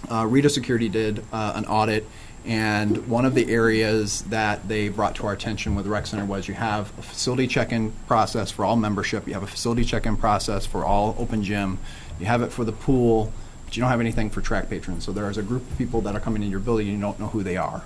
Rita Security did an audit, and one of the areas that they brought to our attention with the rec center was you have a facility check-in process for all membership, you have a facility check-in process for all open gym, you have it for the pool, but you don't have anything for track patrons. So there is a group of people that are coming in your building and you don't know who they are.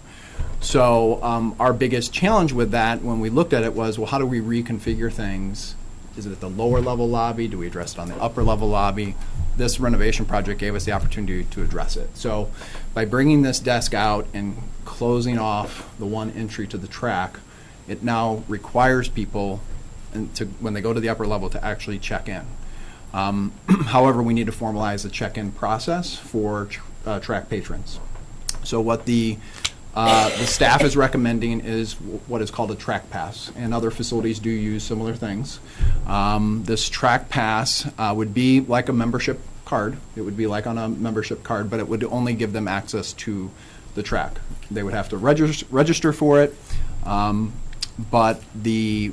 So our biggest challenge with that when we looked at it was, well, how do we reconfigure things? Is it at the lower level lobby? Do we address it on the upper level lobby? This renovation project gave us the opportunity to address it. So by bringing this desk out and closing off the one entry to the track, it now requires people when they go to the upper level to actually check in. However, we need to formalize the check-in process for track patrons. So what the staff is recommending is what is called a track pass, and other facilities do use similar things. This track pass would be like a membership card. It would be like on a membership card, but it would only give them access to the track. They would have to register for it, but the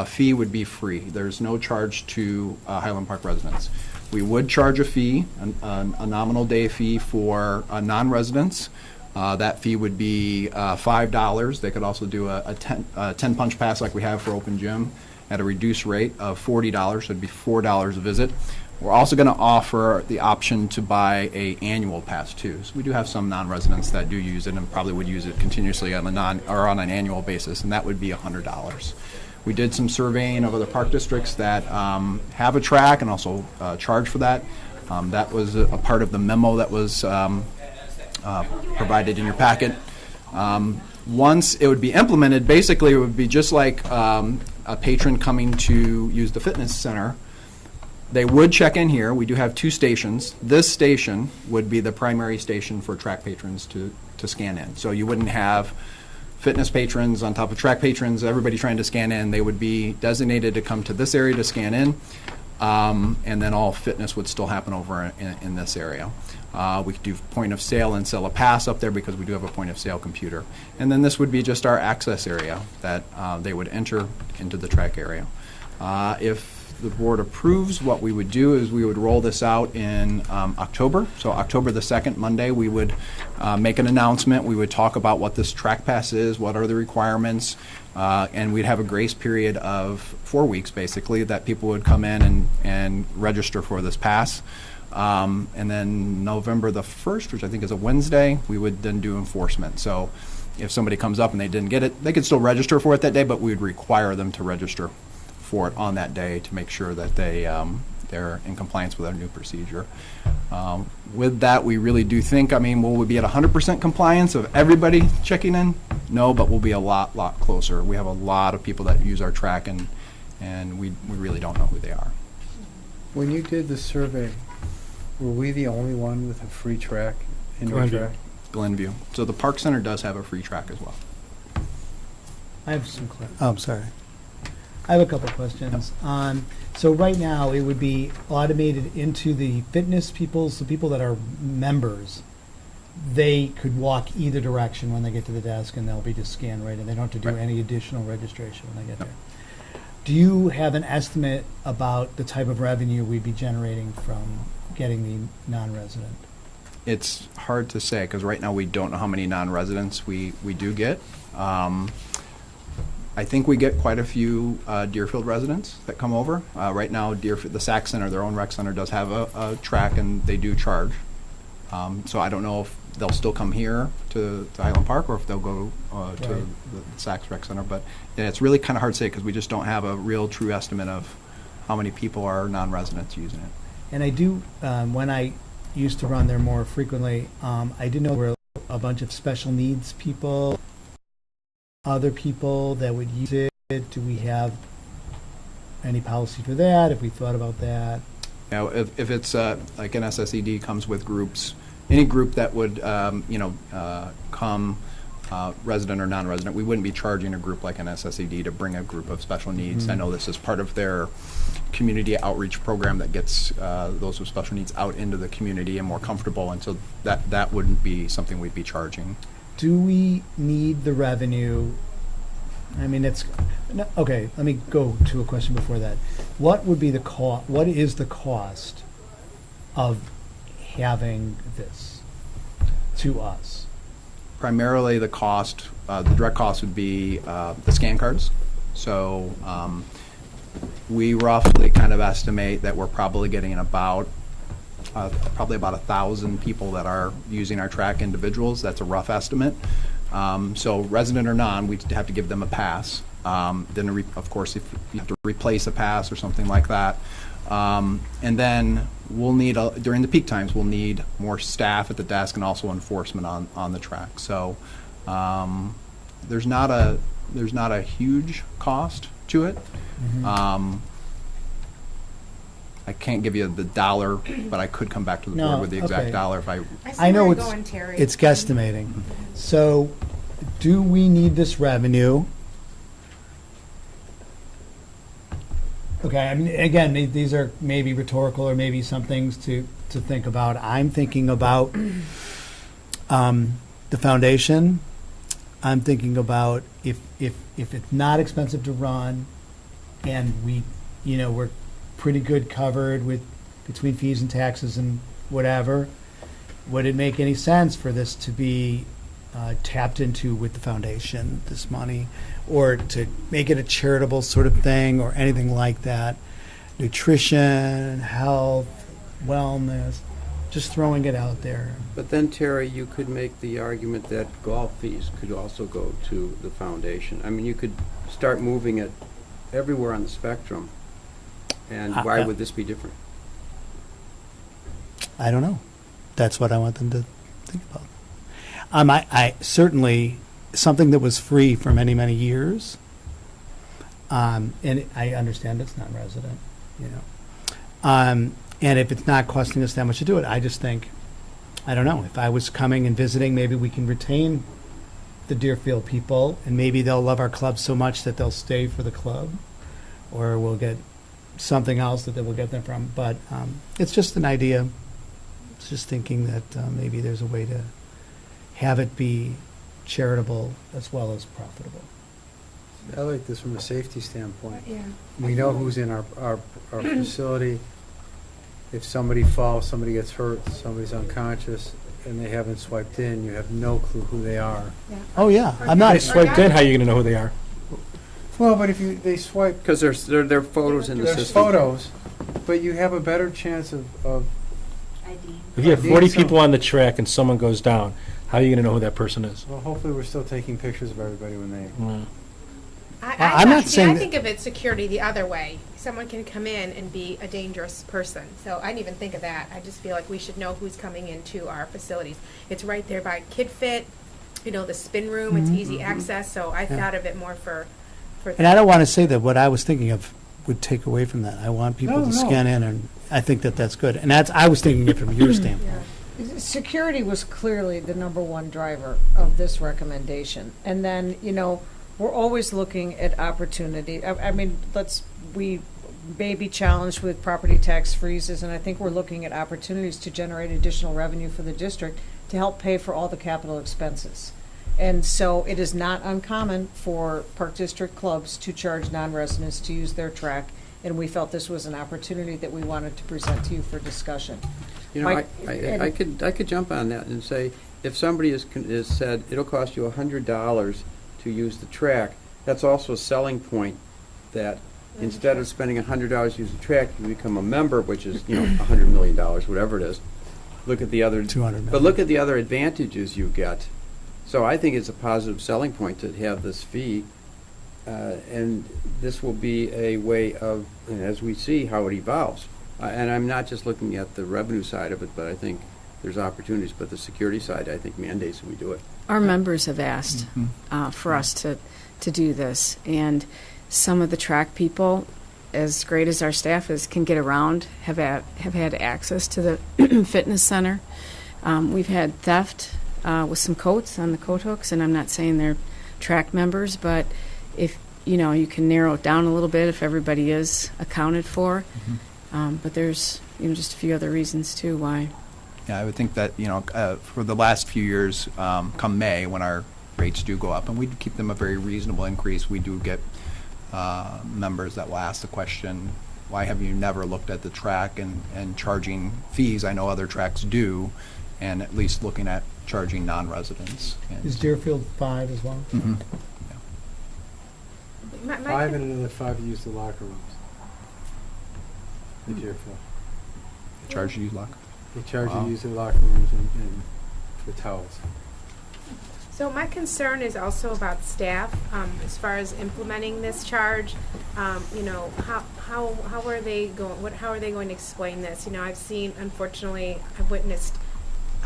fee would be free. There's no charge to Highland Park residents. We would charge a fee, a nominal day fee for non-residents. That fee would be $5. They could also do a 10 punch pass like we have for open gym at a reduced rate of $40. So it'd be $4 a visit. We're also going to offer the option to buy a annual pass too. So we do have some non-residents that do use it and probably would use it continuously on on an annual basis, and that would be $100. We did some surveying of other park districts that have a track and also charge for that. That was a part of the memo that was provided in your packet. Once it would be implemented, basically it would be just like a patron coming to use the fitness center. They would check in here. We do have 2 stations. This station would be the primary station for track patrons to scan in. So you wouldn't have fitness patrons on top of track patrons, everybody trying to scan in. They would be designated to come to this area to scan in, and then all fitness would still happen over in this area. We could do point of sale and sell a pass up there because we do have a point of sale computer. And then this would be just our access area that they would enter into the track area. If the board approves, what we would do is we would roll this out in October. So October the 2nd, Monday, we would make an announcement. We would talk about what this track pass is, what are the requirements, and we'd have a grace period of 4 weeks, basically, that people would come in and register for this pass. And then November the 1st, which I think is a Wednesday, we would then do enforcement. So if somebody comes up and they didn't get it, they could still register for it that day, but we would require them to register for it on that day to make sure that they're in compliance with our new procedure. With that, we really do think, will we be at 100% compliance of everybody checking in? No, but we'll be a lot closer. We have a lot of people that use our track, and we really don't know who they are. When you did the survey, were we the only one with a free track, indoor Glenview. track? Glenview. So the Park Center does have a free track as well. I have some I'm sorry. I have a couple of questions. So right now, it would be automated into the fitness people, so people that are members, they could walk either direction when they get to the desk, and they'll be just scanned right in. They don't have to do Right. any additional registration when they get there. Do you have an estimate about the type of revenue we'd be generating from getting the non-resident? It's hard to say because right now we don't know how many non-residents we do get. I think we get quite a few Deerfield residents that come over. Right now, Deerfield, the SAC Center, their own rec center, does have a track, and they do charge. So I don't know if they'll still come here to Highland Park or if they'll go to the SAC's rec center. But yeah, it's really kind of hard to say because we just don't have a real true estimate of how many people are non-residents using it. And I do, when I used to run there more frequently, I did know there were a bunch of special needs people, other people that would use it. Do we have any policy for that? Have we thought about that? You know, if it's like an SSED comes with groups, any group that would, come, resident or non-resident, we wouldn't be charging a group like an SSED to bring a group of special needs. I know this is part of their community outreach program that gets those with special needs out into the community and more comfortable, and so that wouldn't be something we'd be charging. Do we need the revenue? I mean, okay, let me go to a question before that. What would be the cost, what is the cost of having this to us? Primarily, the cost, the direct cost would be the scan cards. So we roughly kind of estimate that we're probably getting about 1,000 people that are using our track, individuals. That's a rough estimate. So resident or non, we'd have to give them a pass. Then, of course, if you have to replace a pass or something like that. And then we'll need, during the peak times, we'll need more staff at the desk and also enforcement on the track. So there's not a huge cost to it. I can't give you the dollar, but I could come back to the board No, with the exact okay. dollar if I. see I know where it's, you're going, Terry. it's guesstimating. So, do we need this revenue? Okay, I mean, again, these are maybe rhetorical or maybe some things to think about. I'm thinking about the foundation. I'm thinking about if it's not expensive to run and we're pretty good covered with between fees and taxes and whatever, would it make any sense for this to be tapped into with the foundation, this money, or to make it a charitable sort of thing or anything like that? Nutrition, health, wellness, just throwing it out there. But then, Terry, you could make the argument that golf fees could also go to the foundation. I mean, you could start moving it everywhere on the spectrum. And why would this be different? I don't know. That's what I want them to think about. I certainly, something that was free for many, many years, and I understand it's non-resident, and if it's not costing us that much to do it, I just think, I don't know, if I was coming and visiting, maybe we can retain the Deerfield people, and maybe they'll love our club so much that they'll stay for the club, or we'll get something else that they will get them from. But it's just an idea. It's just thinking that maybe there's a way to have it be charitable as well as profitable. I like this from a safety standpoint. Yeah. We know who's in our facility. If somebody falls, somebody gets hurt, somebody's unconscious, and they haven't swiped in, you have no clue who they are. Oh, yeah. I'm They not, swiped in, how are you going to know who they are? Well, but if they swipe, Because there's photos in the there's system. photos, but you have a better chance of ID. If you have Need 40 some- people on the track and someone goes down, how are you going to know who that person is? well, hopefully we're still taking pictures of everybody when they. I'm not saying I that- think of it security the other way. Someone can come in and be a dangerous person. So I didn't even think of that. I just feel like we should know who's coming into our facilities. It's right there by Kid Fit, the spin room. It's easy access. So I thought of it more for and I don't want to say that what I was thinking of would take away from that. I want people No, to no. scan in, and I think that that's good. And I was thinking it from your standpoint. Security was clearly the number one driver of this recommendation. And then, we're always looking at opportunity. I mean, we may be challenged with property tax freezes, and I think we're looking at opportunities to generate additional revenue for the district to help pay for all the capital expenses. And so it is not uncommon for Park District clubs to charge non-residents to use their track, and we felt this was an opportunity that we wanted to present to you for discussion. Mike, I could jump on that and say, if somebody is said, it'll cost you $100 to use the track, that's also a selling point that instead of spending $100 to use the track, you become a member, which is, $100 million, whatever it is. Look at the other, 200 million. but look at the other advantages you get. So I think it's a positive selling point to have this fee, and this will be a way of, as we see how it evolves. And I'm not just looking at the revenue side of it, but I think there's opportunities. But the security side, I think, mandates that we do it. Our members have asked for us to do this, and some of the track people, as great as our staff is, can get around, have had access to the fitness center. We've had theft with some coats on the coat hooks, and I'm not saying they're track members, but if, you can narrow it down a little bit if everybody is accounted for. But there's, just a few other reasons too why. Yeah, I would think that, for the last few years, come May, when our rates do go up, and we keep them a very reasonable increase, we do get members that will ask the question, why have you never looked at the track and charging fees? I know other tracks do, and at least looking at charging non-residents. And- Is Deerfield 5 as well? Mhm. My 5 and another 5 use the locker rooms. Be careful. Charge you lock? They charge you Wow. to use the locker rooms and for towels. So my concern is also about staff, as far as implementing this charge. How are they going? How are they going to explain this? Unfortunately, I've witnessed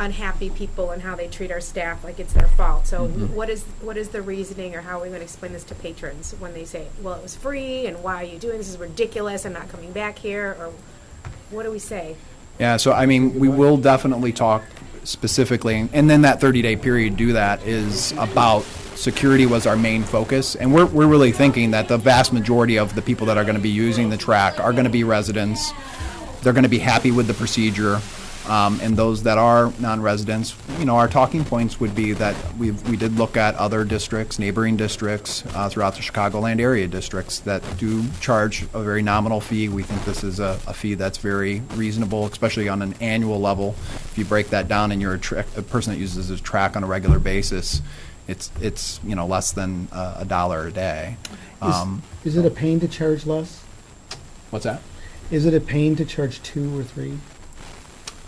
unhappy people and how they treat our staff like it's their fault. So what is the reasoning, or how are we going to explain this to patrons when they say, well, it was free, and why are you doing this? This is ridiculous. I'm not coming back here, or what do we say? Yeah, so I mean, we will definitely talk specifically, and then that 30-day period do that is about security was our main focus, and we're really thinking that the vast majority of the people that are going to be using the track are going to be residents. They're going to be happy with the procedure, and those that are non-residents, our talking points would be that we did look at other districts, neighboring districts throughout the Chicagoland area districts that do charge a very nominal fee. We think this is a fee that's very reasonable, especially on an annual level. If you break that down and you're a person that uses a track on a regular basis, it's less than $1 a day. Is it a pain to charge less? What's that? Is it a pain to charge 2 or 3?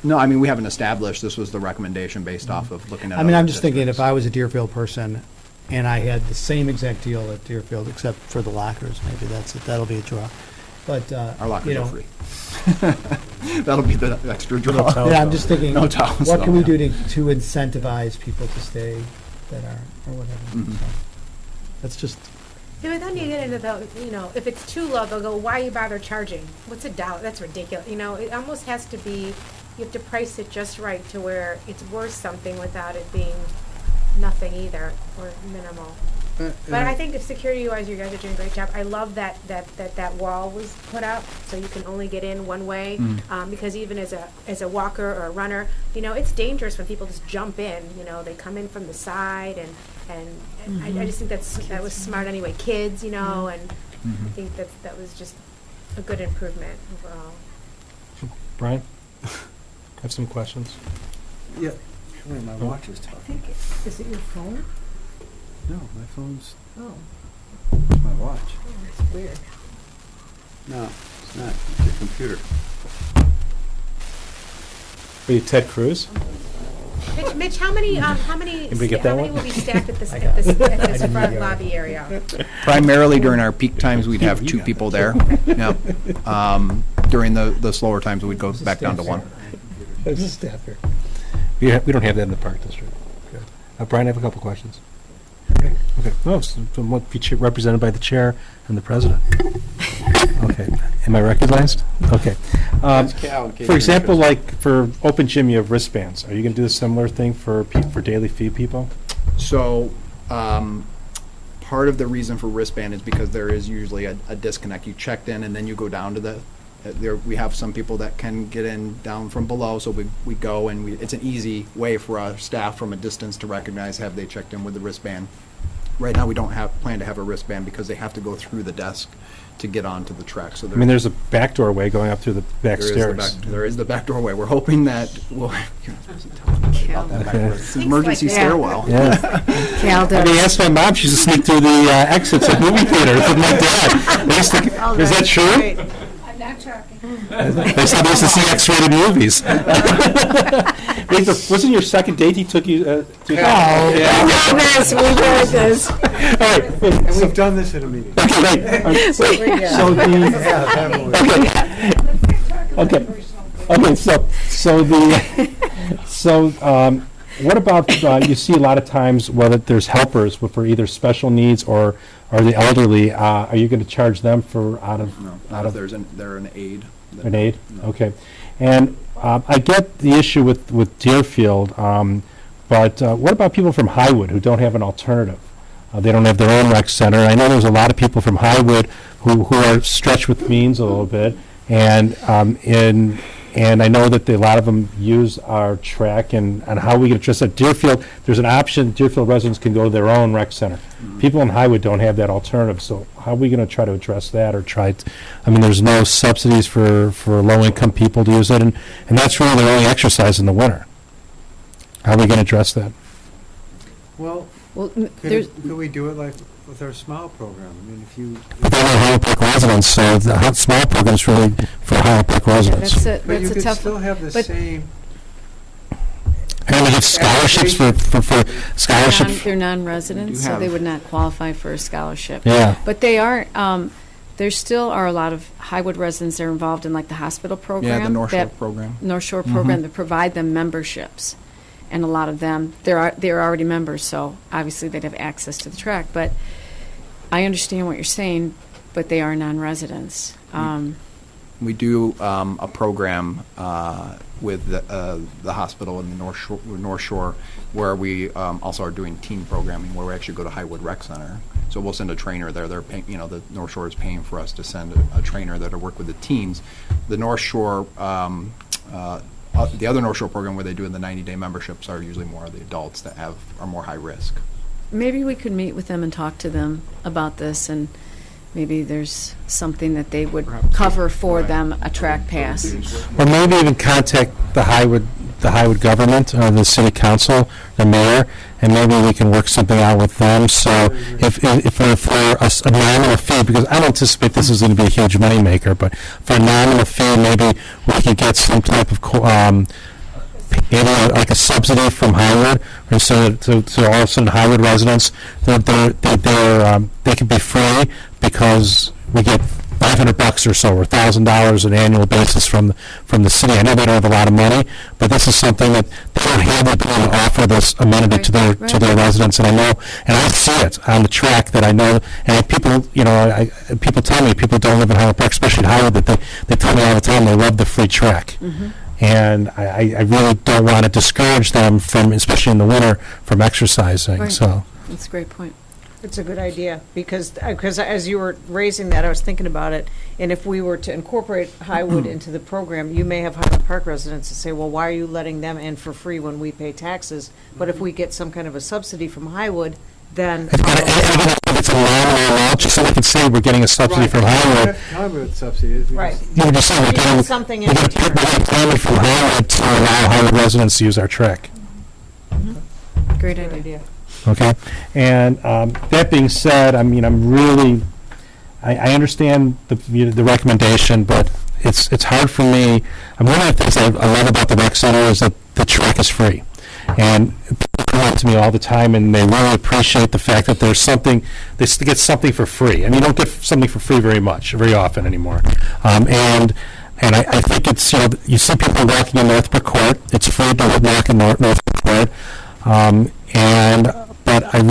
No, I mean, we haven't established. This was the recommendation based off of looking at. I mean, other I'm just thinking, if districts. I was a Deerfield person and I had the same exact deal at Deerfield, except for the lockers, maybe that'll be a draw. But, Our lockers are free. That'll be the extra draw. Yeah, I'm just thinking, No towels, what though. can we do to incentivize people to stay that are, or whatever. Mhm. So, that's just, Yeah, but then you get into the, if it's too low, they'll go, why you bother charging? What's $1? That's ridiculous. It almost has to be, you have to price it just right to where it's worth something without it being nothing either, or minimal. But I think if security-wise, you guys are doing a great job. I love that wall was put up, so you can only get in one way. Because even as a walker or a runner, it's dangerous when people just jump in. They come in from the side, and I just think that was smart anyway. Kids, and I think that was just a good improvement overall. Brian? Have some questions? Yeah. Wait, my watch is talking. Is it your phone? No, my phone's, Oh, my watch. that's weird. No, it's not. It's a computer. Are you Ted Cruz? Mitch, how many Anybody get that one? will be staffed at this I got it. at this didn't front need the lobby area? Primarily during our peak times, we'd have 2 people there. Yep. During the slower times, we'd go back down to 1. There's a staff here. We don't have that in the Park District. Brian, I have a couple questions. Okay. No, so what be represented by the chair and the president. Okay. Am I recognized? Okay. That's Cal, in case For you're example, interested. like for open gym, you have wristbands. Are you going to do a similar thing for daily fee people? So, part of the reason for wristband is because there is usually a disconnect. You checked in and then you go down to we have some people that can get in down from below, so we go and it's an easy way for our staff from a distance to recognize have they checked in with the wristband. Right now, we don't plan to have a wristband because they have to go through the desk to get onto the track. So I mean, there's a back doorway going up through the back stairs. there is the back doorway. We're hoping that you're not supposed to tell them about that back door. It's an emergency like that. stairwell. Yeah. Cal I mean, does. ask my mom. She used to sneak through the exits at movie theaters with my dad. Is that true? I'm not joking. They said they used to see X-rated movies. Wait, wasn't your second date he took you to? Yes, we heard this. All right. And we've done this in a meeting. Okay, right. So what about you see a lot of times whether there's helpers for either special needs or or the elderly, are you going to charge them for out of Not if they're an aid. an aid? No. Okay. And I get the issue with Deerfield, but what about people from Highwood who don't have an alternative? They don't have their own rec center. I know there's a lot of people from Highwood who are stretched with means a little bit, and I know that a lot of them use our track, and how we can address that. Deerfield, there's an option, Deerfield residents can go to their own rec center. People in Highwood don't have that alternative, so how are we going to try to address that, or there's no subsidies for low-income people to use it, and that's really their only exercise in the winter. How are we going to address that? Well, Well, could we do it like with our SMILE program? I mean, if you. But they're not Highland Park residents, so the small program is really for Highland Park residents. But you that's a could tough. still have the but- same. And we have scholarships for scholarships. They're non-residents, We do so they have- would not qualify for a scholarship. Yeah. But they are, there still are a lot of Highwood residents that are involved in like the hospital program. Yeah, the North Shore that- program. North Shore program that provide them memberships. And a lot of them, they're already members, so obviously they'd have access to the track. But I understand what you're saying, but they are non-residents. We do a program with the hospital in the North Shore where we also are doing teen programming, where we actually go to Highwood Rec Center. So we'll send a trainer there. They're paying, the North Shore is paying for us to send a trainer there to work with the teens. The North Shore, the other North Shore program where they do the 90-day memberships are usually more of the adults that are more high risk. Maybe we could meet with them and talk to them about this, and maybe there's something that they would cover for them, a track pass. Or maybe even contact the Highwood government, or the city council, the mayor, and maybe we can work something out with them. So if for a nominal fee, because I don't anticipate this is going to be a huge moneymaker, but for a nominal fee, maybe we could get some type of like a subsidy from Highwood, and so to all of a sudden Highwood residents, they can be free because we get $500 or so, or $1,000 an annual basis from the city. I know they don't have a lot of money, but this is something that they don't have the ability to offer this amenity to their residents. And I know, and I see it on the track that I know. And people, people tell me, people don't live in Highland Park, especially in Highland, that they tell me all the time they love the free track. And I really don't want to discourage them from, especially in the winter, from exercising. Right. So. That's a great point. It's a good idea, because as you were raising that, I was thinking about it, and if we were to incorporate Highwood into the program, you may have Highland Park residents that say, well, why are you letting them in for free when we pay taxes? But if we get some kind of a subsidy from Highwood, then. It's a nominal amount, just so we can say we're getting a subsidy from Highwood. Highwood subsidies. Right. You just say we're You getting get something in we're getting return. payment from Highwood to allow Highwood residents to use our track. Great Good idea. idea. Okay, and that being said, I mean, I understand the recommendation, but it's hard for me. One of the things I love about the rec center is that the track is free. And people come up to me all the time, and they really appreciate the fact that there's something, they get something for free. And you don't get something for free very often anymore. And I think it's, you see people walking in Northbrook Court. It's free to walk in Northbrook Court. But I'm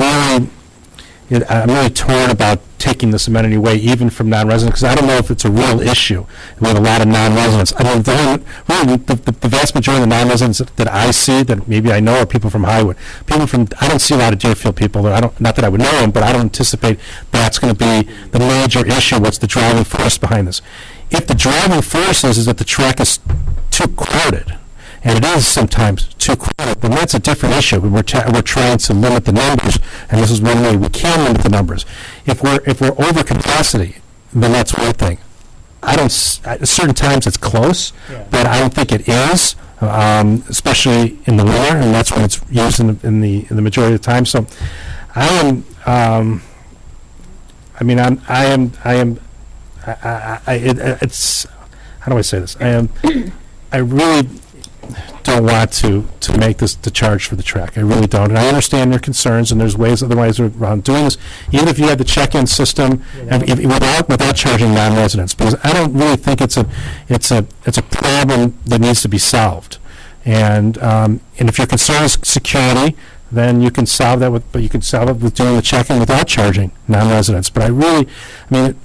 really torn about taking this amenity away, even from non-residents, because I don't know if it's a real issue with a lot of non-residents. I mean, the vast majority of the non-residents that I see, that maybe I know, are people from Highwood. I don't see a lot of Deerfield people. Not that I would know them, but I don't anticipate that's going to be the major issue. What's the driving force behind this? If the driving force is that the track is too crowded, and it is sometimes too crowded, then that's a different issue. We're trying to limit the numbers, and this is one way we can limit the numbers. If we're over capacity, then that's one thing. At certain times it's close, but I don't think it is, especially in the winter, and that's when it's used in the majority of the time. So, it's, how do I say this? I really don't want to make this the charge for the track. I really don't. And I understand your concerns, and there's ways otherwise around doing this. Even if you had the check-in system without charging non-residents, because I don't really think it's a problem that needs to be solved. And if your concern is security, then you can solve that with doing the check-in without charging non-residents. But I mean,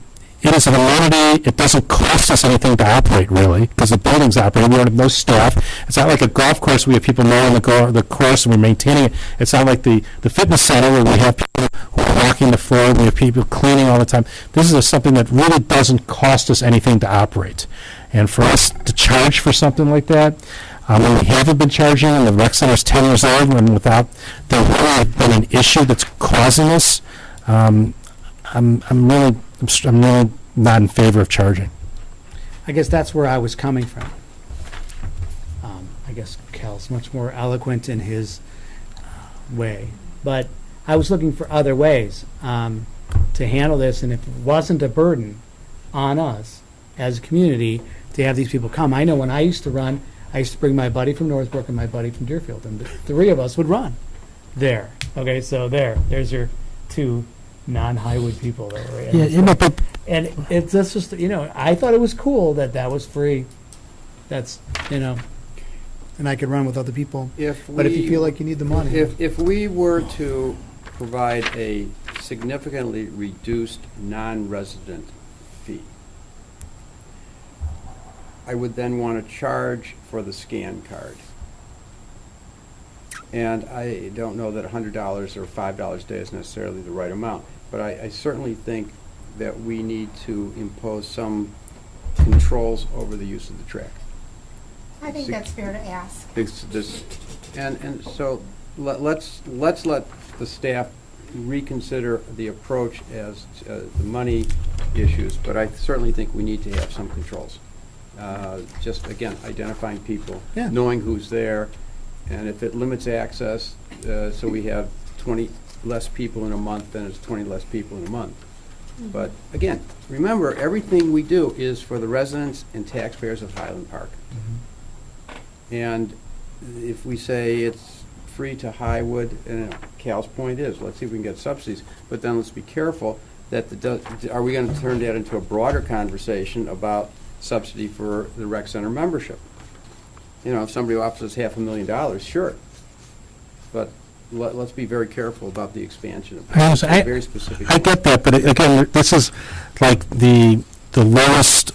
it is an amenity. It doesn't cost us anything to operate, really, because the building's operating. We don't have no staff. It's not like a golf course. We have people mowing the course and we're maintaining it. It's not like the fitness center where we have people who are walking the floor. We have people cleaning all the time. This is something that really doesn't cost us anything to operate. And for us to charge for something like that, when we haven't been charging, and the rec center's 10 years old, and without there really been an issue that's causing us, I'm really not in favor of charging. I guess that's where I was coming from. I guess Cal's much more eloquent in his way, but I was looking for other ways to handle this, and if it wasn't a burden on us as a community to have these people come. I know when I used to run, I used to bring my buddy from Northbrook and my buddy from Deerfield, and the three of us would run there. Okay, so there's your two non-Highwood people there. But And it's that's just, I thought it was cool that was free. That's, and I could run with other people. But if you feel like you need the money. If we were to provide a significantly reduced non-resident fee, I would then want to charge for the scan card. And I don't know that $100 or $5 a day is necessarily the right amount, but I certainly think that we need to impose some controls over the use of the track. I think that's fair to ask. And so let's let the staff reconsider the approach as the money issues, but I certainly think we need to have some controls. Just, again, identifying people, Yeah. knowing who's there, and if it limits access, so we have 20 less people in a month, then it's 20 less people in a month. But again, remember, everything we do is for the residents and taxpayers of Highland Park. And if we say it's free to Highwood, and Cal's point is, let's see if we can get subsidies, but then let's be careful that are we going to turn that into a broader conversation about subsidy for the rec center membership? If somebody offers us $500,000, sure. But let's be very careful about the expansion of very specific. I get that, but again, this is like the lowest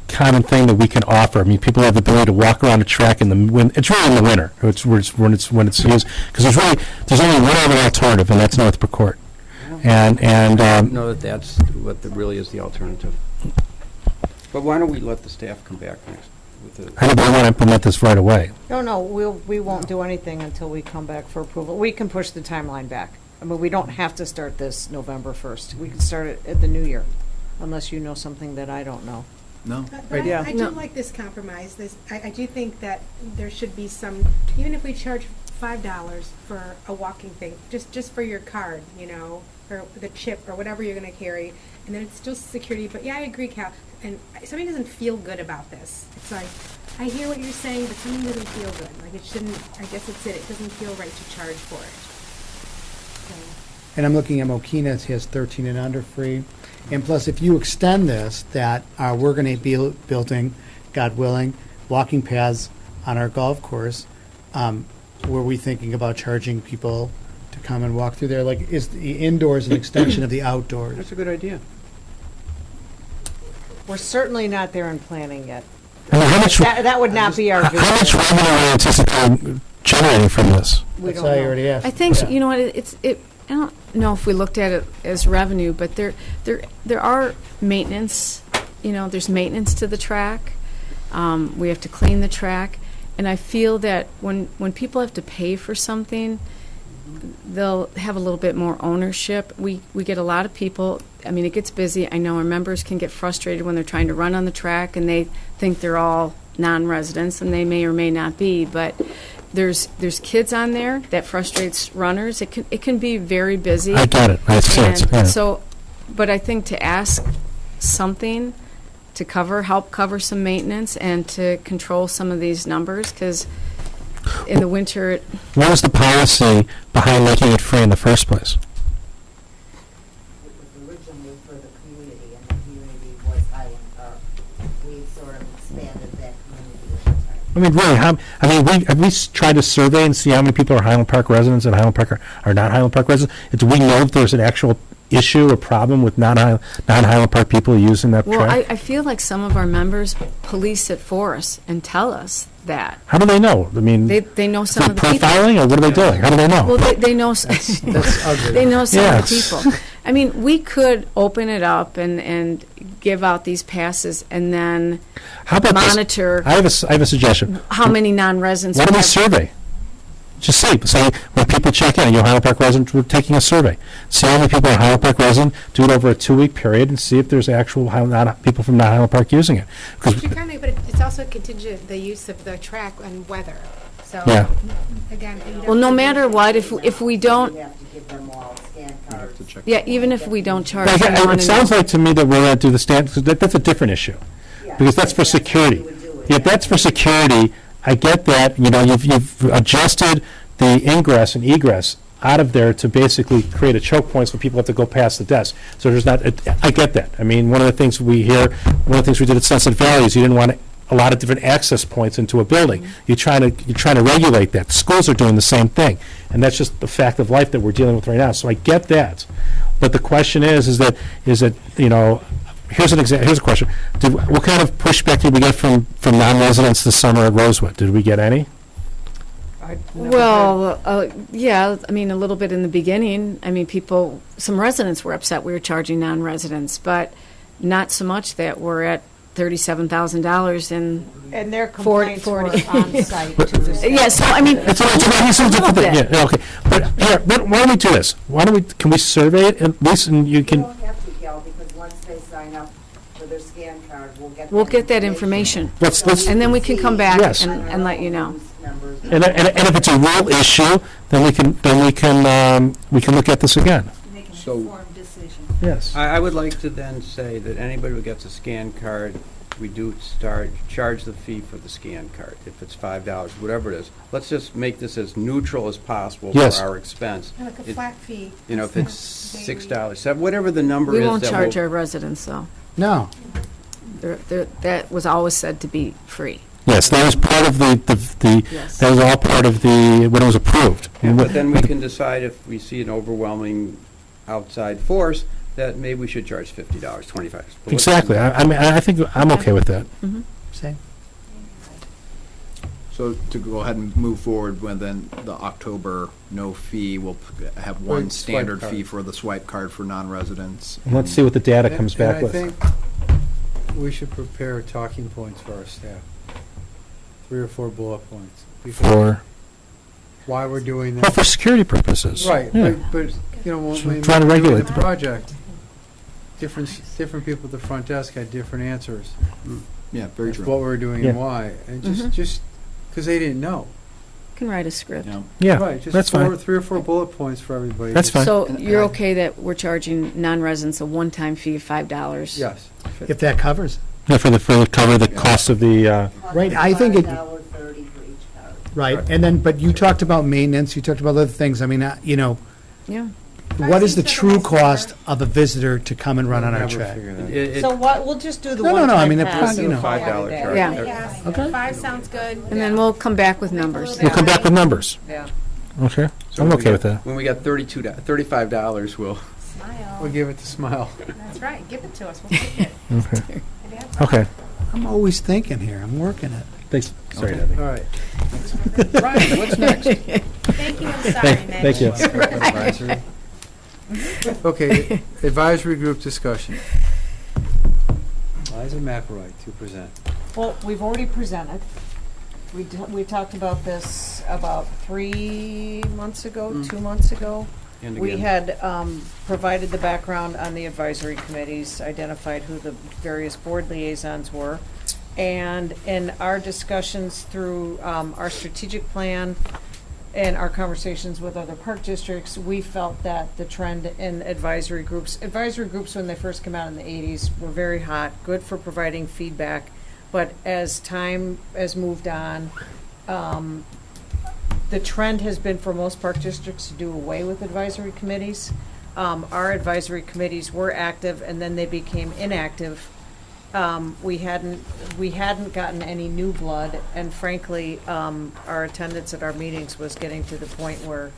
common thing that we can offer. I mean, people have the ability to walk around a track in the it's really in the winter. It's when it's used, because there's only one other alternative, and that's Northbrook Court. And I don't know that that's what really is the alternative. But why don't we let the staff come back next with the. I don't want to implement this right away. No, we won't do anything until we come back for approval. We can push the timeline back. I mean, we don't have to start this November 1st. We can start it at the new year, unless you know something that I don't know. No. But Yeah. I do like this compromise. I do think that there should be some, even if we charge $5 for a walking thing, just for your card, or the chip or whatever you're going to carry, and then it's still security. But yeah, I agree, Cal. And somebody doesn't feel good about this. It's like, I hear what you're saying, but something doesn't feel good. Like it shouldn't, I guess it's it. It doesn't feel right to charge for it. So. And I'm looking at Mokina, it has 13 and under free. And plus, if you extend this, that we're going to be building, God willing, walking paths on our golf course, were we thinking about charging people to come and walk through there? Like, is the indoors an extension of the outdoors? That's a good idea. We're certainly not there in planning yet. I mean, how much That would not be our how much vision. revenue are you anticipating generating from this? We That's don't why I know. already asked. I think, Yeah. you know what, I don't know if we looked at it as revenue, but there are maintenance, there's maintenance to the track. We have to clean the track. And I feel that when people have to pay for something, they'll have a little bit more ownership. We get a lot of people, I mean, it gets busy. I know our members can get frustrated when they're trying to run on the track and they think they're all non-residents, and they may or may not be, but there's kids on there that frustrates runners. It can be very busy. I get it. I see it. And Yeah. so, but I think to ask something to help cover some maintenance and to control some of these numbers, because in the winter, What was the policy behind making it free in the first place? It was originally for the community, and the community was Highland Park. We sort of expanded that community over time. I mean, really, have we tried to survey and see how many people are Highland Park residents and Highland Park are not Highland Park residents? Do we know if there's an actual issue or problem with non-Highland Park people using that Well, track? I feel like some of our members police it for us and tell us that. How do they know? I mean, They know is some it of the people. profiling, or what are they doing? How do they know? Well, they know, That's ugly. they know some of the Yes. people. I mean, we could open it up and give out these passes and then How about this? monitor I have a suggestion. how many non-residents. Why don't we have. survey? Just say when people check in, you're a Highland Park resident, we're taking a survey. See how many people are Highland Park resident, do it over a 2-week period, and see if there's actual people from not Highland Park using it. 'Cause- But it's also contingent, the use of the track and weather. So, Yeah. again. you'd have Well, no to- matter what, if we don't, You have to give them all scan cards. To check. yeah, even if we don't charge But them again, on it sounds like to me that we're going to do the stand, 'cause that's a different issue. Yeah, Because that's for how security. you would do it. Yeah, if that's for security, I get that, you've adjusted the ingress and egress out of there to basically create a choke point so people have to go past the desk. So there's not, I get that. I mean, one of the things we hear, one of the things we did at Sunset Valley is you didn't want a lot of different access points into a building. You're trying to regulate that. Schools are doing the same thing. And that's just the fact of life that we're dealing with right now. So I get that. But the question is that, here's a question. What kind of pushback did we get from non-residents this summer at Rosewood? Did we get any? Well, yeah, I mean, a little bit in the beginning. I mean, some residents were upset we were charging non-residents, but not so much that we're at $37,000 in. And their 40. complaints were on site to the. Yeah, so I mean, It's a little different thing. bit. Yeah, okay. But here, why don't we do this? Can we survey it at least, and you You can, don't have to, Gal, because once they sign up for their scan card, we'll get that information. let's, And then we can come back Yes. and let you know. and if it's a real issue, then we can look at this again. Make an So- informed decision. Yes. I would like to then say that anybody who gets a scan card, we do charge the fee for the scan card, if it's $5, whatever it is. Let's just make this as neutral as possible for Yes. our expense. Like a It- flat fee. If it's $6, whatever the number is. We won't that charge we'll- our residents, though. No. That was always said to be free. Yes, that was part of Yes. that was all part of when it was approved. Yeah, but then we can decide if we see an overwhelming outside force, that maybe we should charge $50, $25. But let's- Exactly. I mean, I think I'm okay with that. Same. So to go ahead and move forward with then the October no fee, we'll have one Right, swipe standard card. fee for the swipe card for non-residents. And let's see what the data comes And back I with. think we should prepare talking points for our staff. 3 or 4 bullet points. Because For why we're doing well, this. for security purposes. Right, Yeah. but, when we Trying to were doing regulate the the- project, different people at the front desk had different answers. Yeah, very as true. What we were doing Yeah. and why, and Mhm. just, because they didn't know. Can write a script. Yeah. Yeah, Right, just that's fine. 3 or 4 bullet points for everybody. That's Just- fine. So And you're I- okay that we're charging non-residents a one-time fee of $5? Yes. If that covers. Yeah, for the cover the cost of the. Right, I think it- $5.30 for each card. Right, and then, but you talked about maintenance, you talked about other things. I mean, Yeah. what is the true cost of a visitor to come and run on our Never track? figure that. It- So what, we'll just do the No, no, one no, I time mean, the pass. price, you know. $5 Yeah. charge. Yeah. Yes, Okay. 5 sounds good. And then we'll come back with numbers. We'll come back with numbers. Yeah. Okay, So I'm when we okay get- with that. When we got $35, we'll. Smile. We'll give it the smile. That's right, give it to us, we'll take it. Okay. Okay. I'm always thinking here, I'm working it. Thanks. Sorry, Okay. Debbie. All right. Ryan, what's next? Thank you, I'm sorry, Mitch. Thank you. Advisory. Okay, advisory group discussion. Liza McElroy to present. Well, we've already presented. We talked about this about 3 months ago, 2 months ago. And We again. had provided the background on the advisory committees, identified who the various board liaisons were. And in our discussions through our strategic plan and our conversations with other park districts, we felt that the trend in advisory groups when they first came out in the 80s were very hot, good for providing feedback. But as time has moved on, the trend has been for most park districts to do away with advisory committees. Our advisory committees were active and then they became inactive we hadn't gotten any new blood, and frankly, our attendance at our meetings was getting to the point where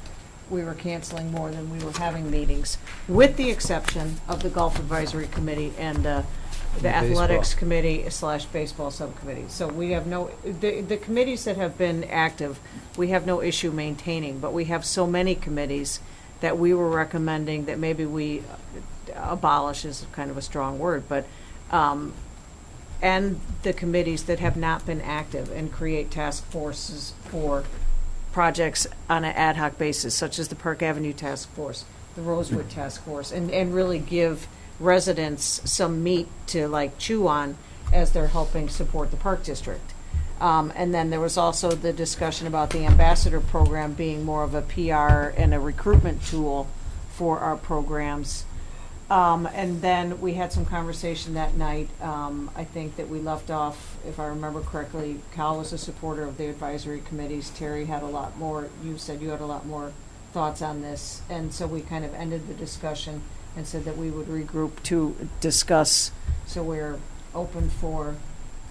we were canceling more than we were having meetings, with the exception of the Golf Advisory Committee and the Athletics Committee / Baseball Subcommittee. So we have the committees that have been active, we have no issue maintaining, but we have so many committees that we were recommending that maybe we abolish is kind of a strong word, but and the committees that have not been active, and create task forces for projects on an ad hoc basis, such as the Park Avenue Task Force, the Rosewood Task Force, and really give residents some meat to like chew on as they're helping support the Park District. And then there was also the discussion about the ambassador program being more of a PR and a recruitment tool for our programs. And then we had some conversation that night. I think that we left off, if I remember correctly, Cal was a supporter of the advisory committees. Terry had a lot more, you said you had a lot more thoughts on this. And so we kind of ended the discussion and said that we would regroup to discuss. So we're open for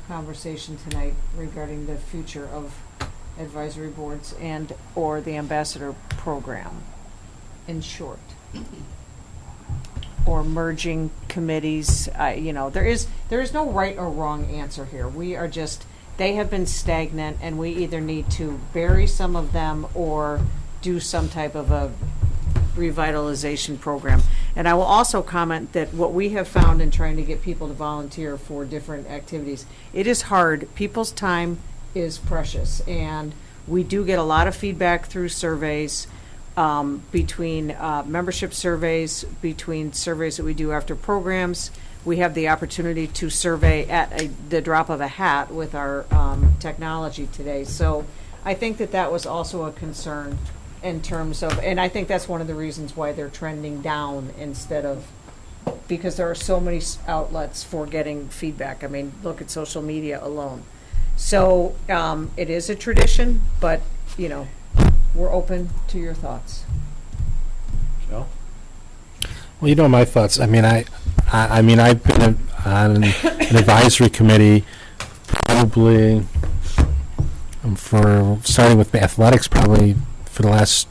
conversation tonight regarding the future of advisory boards and or the ambassador program, in short. Or merging committees, there is no right or wrong answer here. We are just, they have been stagnant, and we either need to bury some of them or do some type of a revitalization program. And I will also comment that what we have found in trying to get people to volunteer for different activities, it is hard. People's time is precious, and we do get a lot of feedback through surveys, between membership surveys, between surveys that we do after programs. We have the opportunity to survey at the drop of a hat with our technology today. So I think that was also a concern in terms of, and I think that's one of the reasons why they're trending down instead of, because there are so many outlets for getting feedback. I mean, look at social media alone. So it is a tradition, but, we're open to your thoughts. Joe? Well, my thoughts. I mean, I've been on an advisory committee probably for starting with athletics probably for the last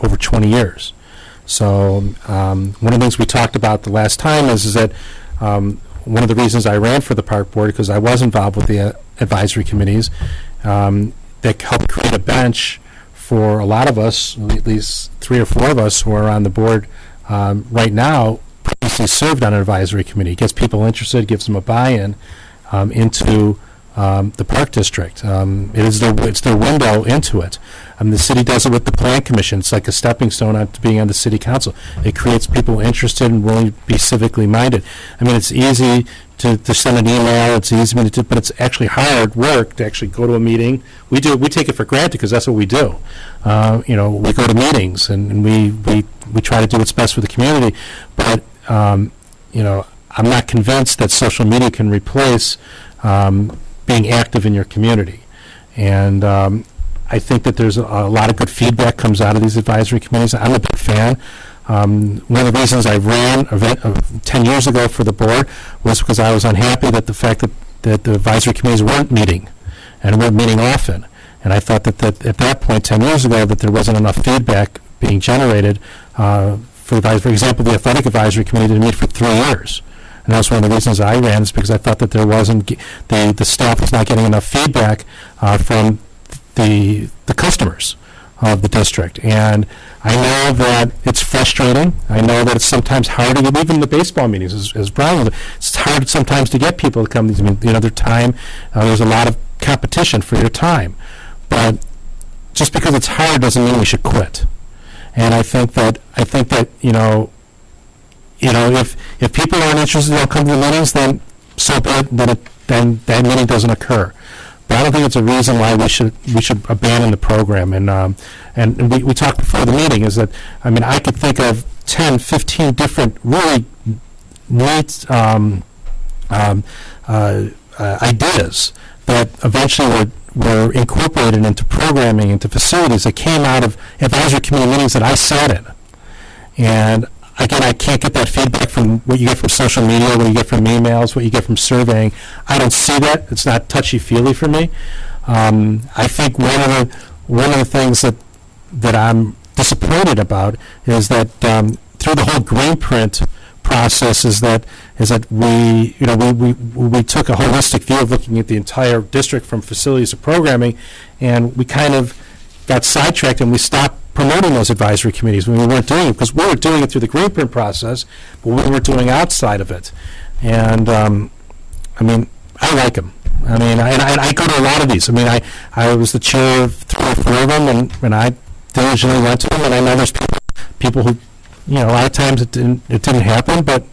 over 20 years. So one of the things we talked about the last time is that one of the reasons I ran for the park board, because I was involved with the advisory committees that helped create a bench for a lot of us, at least 3 or 4 of us who are on the board right now, previously served on an advisory committee. It gets people interested, gives them a buy-in into the park district. It's their window into it. The city does it with the plan commission. It's like a stepping stone to being on the city council. It creates people interested and willing to be civically minded. I mean, it's easy to send an email. It's easy to, but it's actually hard work to actually go to a meeting. We take it for granted because that's what we do. We go to meetings and we try to do what's best for the community. But I'm not convinced that social media can replace being active in your community. And I think that there's a lot of good feedback comes out of these advisory committees. I'm a big fan. One of the reasons I ran 10 years ago for the board was because I was unhappy that the fact that the advisory committees weren't meeting and weren't meeting often. And I thought that at that point 10 years ago that there wasn't enough feedback being generated for example, the athletic advisory committee didn't meet for 3 years. And that's one of the reasons I ran, is because I thought that there wasn't, the staff was not getting enough feedback from the customers of the district. And I know that it's frustrating. I know that it's sometimes hard to get, even in the baseball meetings, as Brian was, it's hard sometimes to get people to come to these meetings. Their time, there's a lot of competition for your time. But just because it's hard doesn't mean we should quit. And I think that if people aren't interested, they'll come to the meetings, then so bad, then that meeting doesn't occur. But I don't think it's a reason why we should abandon the program. And we talked before the meeting is that, I could think of 10, 15 different really neat ideas that eventually were incorporated into programming, into facilities that came out of advisory committee meetings that I sat in. And again, I can't get that feedback from what you get from social media, what you get from emails, what you get from surveying. I don't see that. It's not touchy-feely for me. I think one of the things that I'm disappointed about is that through the whole green print process is that we took a holistic view of looking at the entire district from facilities to programming, and we kind of got sidetracked and we stopped promoting those advisory committees when we weren't doing it, because we were doing it through the green print process, but we were doing outside of it. And I mean, I like them. I mean, I go to a lot of these. I mean, I was the chair of 3 or 4 of them, and I diligently went to them, and I know there's people who, you know, a lot of times it didn't happen, but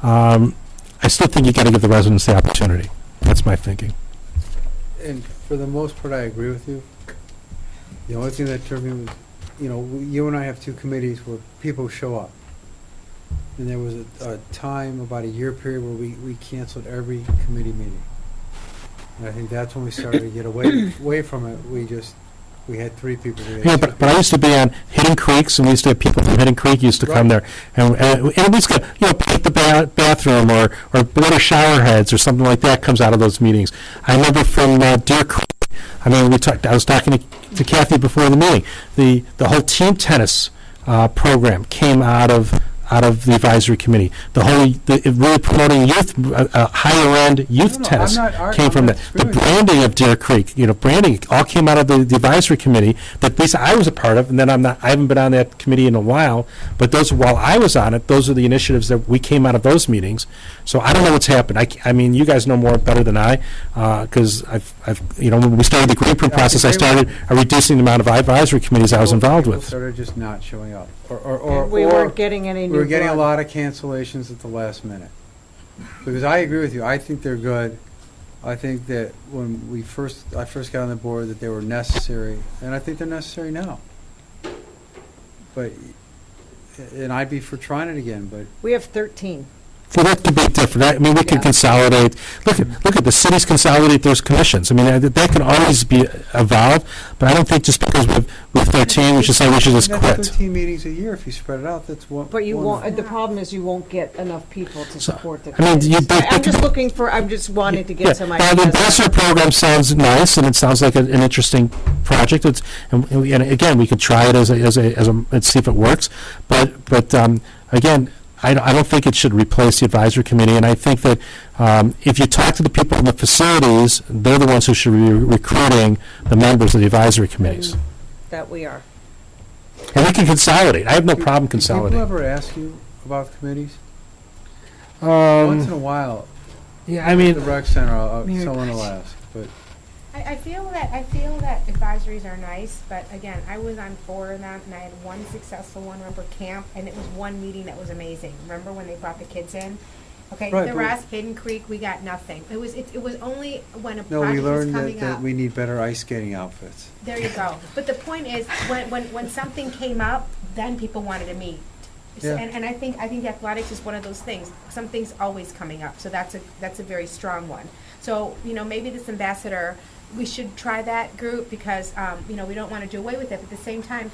I still think you got to give the residents the opportunity. That's my thinking. And for the most part, I agree with you. The only thing that turned me was, you know, you and I have 2 committees where people show up. And there was a time, about a year period, where we canceled every committee meeting. And I think that's when we started to get away from it. We had 3 people. Yeah, but I used to be on Hidden Creeks, and we used to have people from Hidden Creek used to come there, and we used to, you know, paint the bathroom or water shower heads or something like that comes out of those meetings. I remember from Deer Creek. I mean, I was talking to Kathy before the meeting. The whole team tennis program came out of the advisory committee. Really promoting youth, higher end youth tennis came from that. The branding of Deer Creek, you know, branding all came out of the advisory committee that at least I was a part of, and then I haven't been on that committee in a while, but while I was on it, those are the initiatives that we came out of those meetings. So I don't know what's happened. I mean, you guys know more better than I, because I've you know, when we started the green print process, I started reducing the amount of advisory committees I was involved People with. started just not showing up. And we weren't getting any new We were getting a blood. lot of cancellations at the last minute. Because I agree with you, I think they're good. I think that when I first got on the board, that they were necessary, and I think they're necessary now. But, and I'd be for trying it again, but We have 13. Well, that could be different. I mean, we can Yeah. consolidate. Look at the cities consolidate those commissions. I mean, that can always be evolved, but I don't think just because we've 13, we should say we should just that's quit. 13 meetings a year. If you spread it out, that's one. But you one- won't, the problem is you won't get enough people to So, support the I mean, committees. but- I'm just looking for, I'm just wanting to get some Now, the ideas. ambassador program sounds nice, and it sounds like an interesting project. And again, we could try it and see if it works. But again, I don't think it should replace the advisory committee, and I think that if you talk to the people in the facilities, they're the ones who should be recruiting the members of the advice committees. That we are. And we can consolidate. I have no problem Do people consolidating. ever ask you about committees? Once in a while, Yeah, I at mean, the rec center, Mary someone will Beth. ask, but. I feel that advisories are nice, but again, I was on 4 of them, and I had one successful one. Remember camp, and it was one meeting that was amazing. Remember when they brought the kids in? Okay, Right, the but- rest, Hidden Creek, we got nothing. It was only when a No, we project was learned coming that up. we need better ice skating outfits. There you go. But the point is, when something came up, then people wanted to meet. So- Yeah. And I think athletics is one of those things. Something's always coming up, so that's a very strong one. So, you know, maybe this ambassador, we should try that group because, you know, we don't want to do away with it. But at the same time,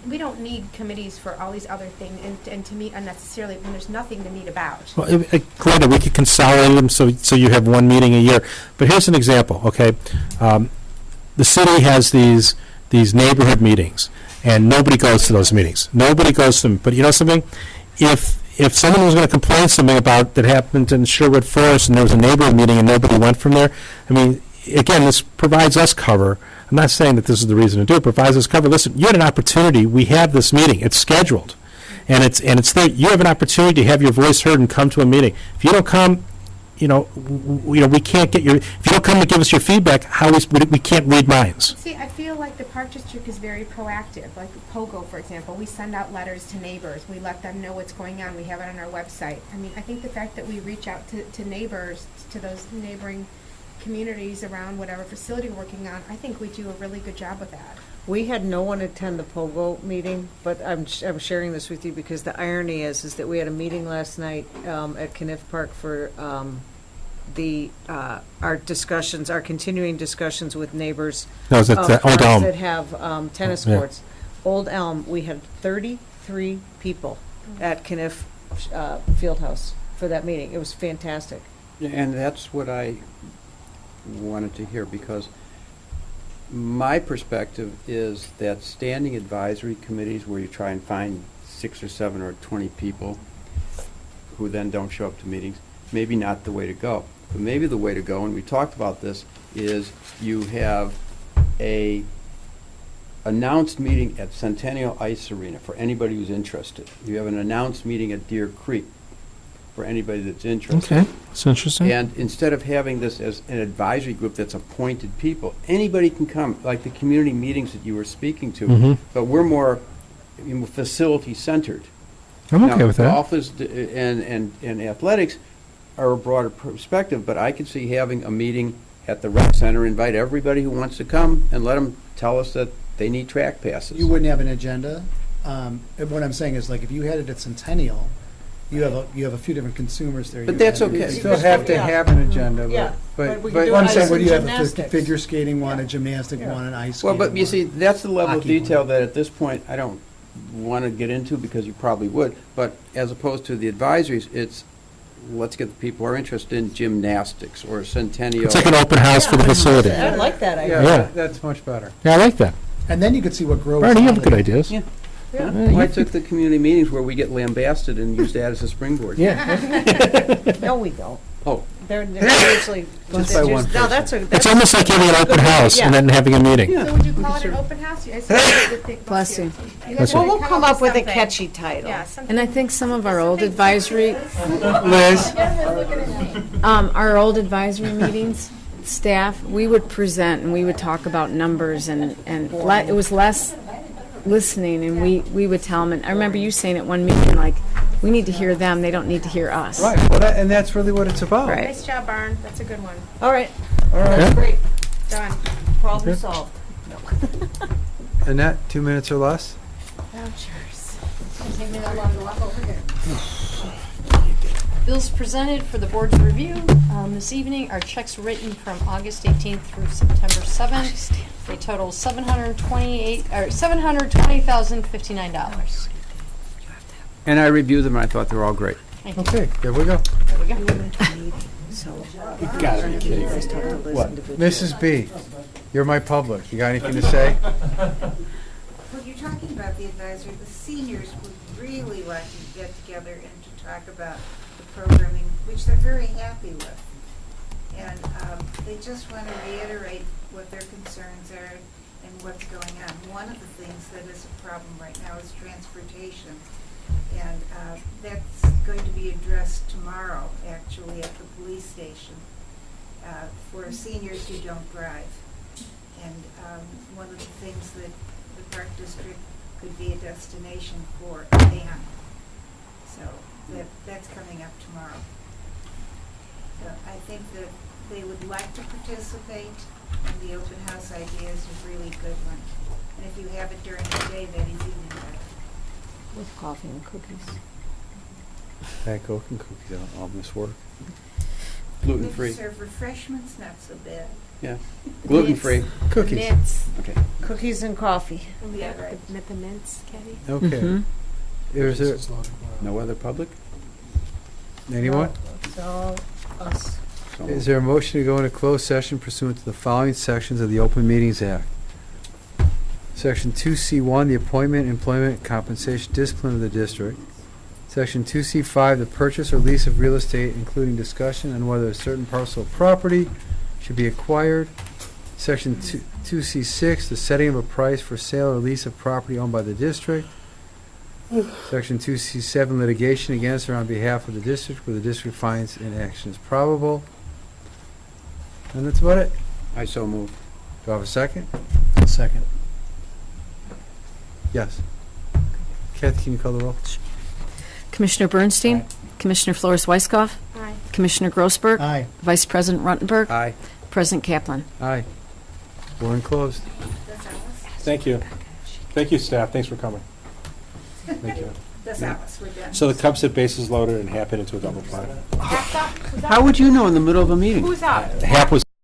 we don't need committees for all these other things and to meet unnecessarily when there's nothing to meet about. well, granted, we could consolidate them so you have one meeting a year. But here's an example, okay? The city has these neighborhood meetings, and nobody goes to those meetings. Nobody goes to them. But you know something? If someone was going to complain something about that happened in Sherwood Forest and there was a neighborhood meeting and nobody went from there, I mean, again, this provides us cover. I'm not saying that this is the reason to do it. Provides us cover. Listen, you had an opportunity. We have this meeting. It's scheduled, and it's there. You have an opportunity to have your voice heard and come to a meeting. If you don't come, you know, we can't get your. If you don't come to give us your feedback, we can't read minds. See, I feel like the Park District is very proactive. Like POGO, for example, we send out letters to neighbors. We let them know what's going on. We have it on our website. I mean, I think the fact that we reach out to neighbors, to those neighboring communities around whatever facility we're working on, I think we do a really good job with that. We had no one attend the POGO meeting, but I'm sharing this with you because the irony is that we had a meeting last night at Kniff Park for our continuing discussions with neighbors That was at of Old parks Elm. that have tennis Yeah. courts. Old Elm, we had 33 people at Kniff Fieldhouse for that meeting. It was fantastic. And that's what I wanted to hear, because my perspective is that standing advisory committees where you try and find 6 or 7 or 20 people who then don't show up to meetings, maybe not the way to go. But maybe the way to go, and we talked about this, is you have a announced meeting at Centennial Ice Arena for anybody who's interested. You have an announced meeting at Deer Creek for anybody that's interested. Okay, that's interesting. And instead of having this as an advisory group that's appointed people, anybody can come, like the community meetings that you were speaking to. Mhm. But we're more facility-centered. I'm okay Now, with that. Golf is, and athletics are a broader perspective, but I could see having a meeting at the rec center, invite everybody who wants to come, and let them tell us that they need track passes. You wouldn't have an agenda. And what I'm saying is, like, if you had it at Centennial, you have a few different consumers there. But You that's have- okay. You still have to have an agenda, Yeah, but, we but, could do Well, I'm ice saying, what do you have, a gymnastics. figure skating one, a gymnastic Yeah. one, an ice Well, skating but you see, one. that's the level of Hockey detail one. that at this point, I don't want to get into, because you probably would, but as opposed to the advisories, it's, let's get the people who are interested in gymnastics or Centennial. It's like an open house for the facility. I like that idea. yeah, Yeah. that's much better. Yeah, I like that. And then you could see what grows. Bernie, you have out good of it. ideas. Yeah. Yeah. Well, I took the community meetings where we get lambasted and use that as a springboard. Yeah. No, we don't. Oh, They're usually. Just by one No, that's a. It's that's- almost like having an open house and then having a meeting. So would you call it an open house? I said- Bless you. Bless Well, you. we'll come up with a something. catchy title. Yeah, something. And I think some of our old advisory, Liz? our old advisory meetings, staff, we would present and we would talk about numbers and it was less listening, and we would tell them, and I remember you saying at one meeting, like, we need to hear them, they don't need to hear us. Right, well, and that's really what it's about. Right. Nice job, Barn. That's a good one. All right, Okay. great. Done. Problem solved. Annette, 2 minutes or less? Bills presented for the board's review this evening are checks written from August 18th through September 7th. They total $720,059. and I reviewed them, and I thought they were all great. Okay, there we go. What? Mrs. B, you're my public. You got anything to say? When you're talking about the advisory, the seniors would really like to get together and to talk about the programming, which they're very happy with. And they just want to reiterate what their concerns are and what's going on. One of the things that is a problem right now is transportation. And that's going to be addressed tomorrow, actually, at the police station, for seniors who don't drive. And one of the things that the Park District could be a destination for a van. So that's coming up tomorrow. So I think that they would like to participate, and the open house idea is a really good one. And if you have it during the day, that is even better. With coffee and cookies. Fat Coke and cookies, all this work. Gluten-free, If you serve refreshments, not so bad. yeah. Gluten-free. Cookies. Mints. Okay. Cookies and coffee. Yeah, right. The mints, Kathy. Okay. Is there, No other public? anyone? It's all us. So- Is there a motion to go into closed session pursuant to the following sections of the Open Meetings Act? Section 2C1, the appointment, employment, compensation, discipline of the district. Section 2C5, the purchase or lease of real estate, including discussion on whether a certain parcel of property should be acquired. Section 2C6, the setting of a price for sale or lease of property owned by the district. Section 2C7, litigation against or on behalf of the district where the district finds an action is probable. And that's about it. I so move. Do I have a second? A second. Yes. Kathy, can you call the roll? Commissioner Bernstein? Commissioner Flores Weiskopf? Aye. Commissioner Grossberg? Aye. Vice President Ruttenberg? Aye. President Kaplan? Aye. We're enclosed. Thank you. Thank you, staff. Thanks for coming. Thank you. That's Alice, we're done. So the Cubs hit bases loaded and Hap hit into a double play. How would you know in the middle of a meeting? Who's up? Hap was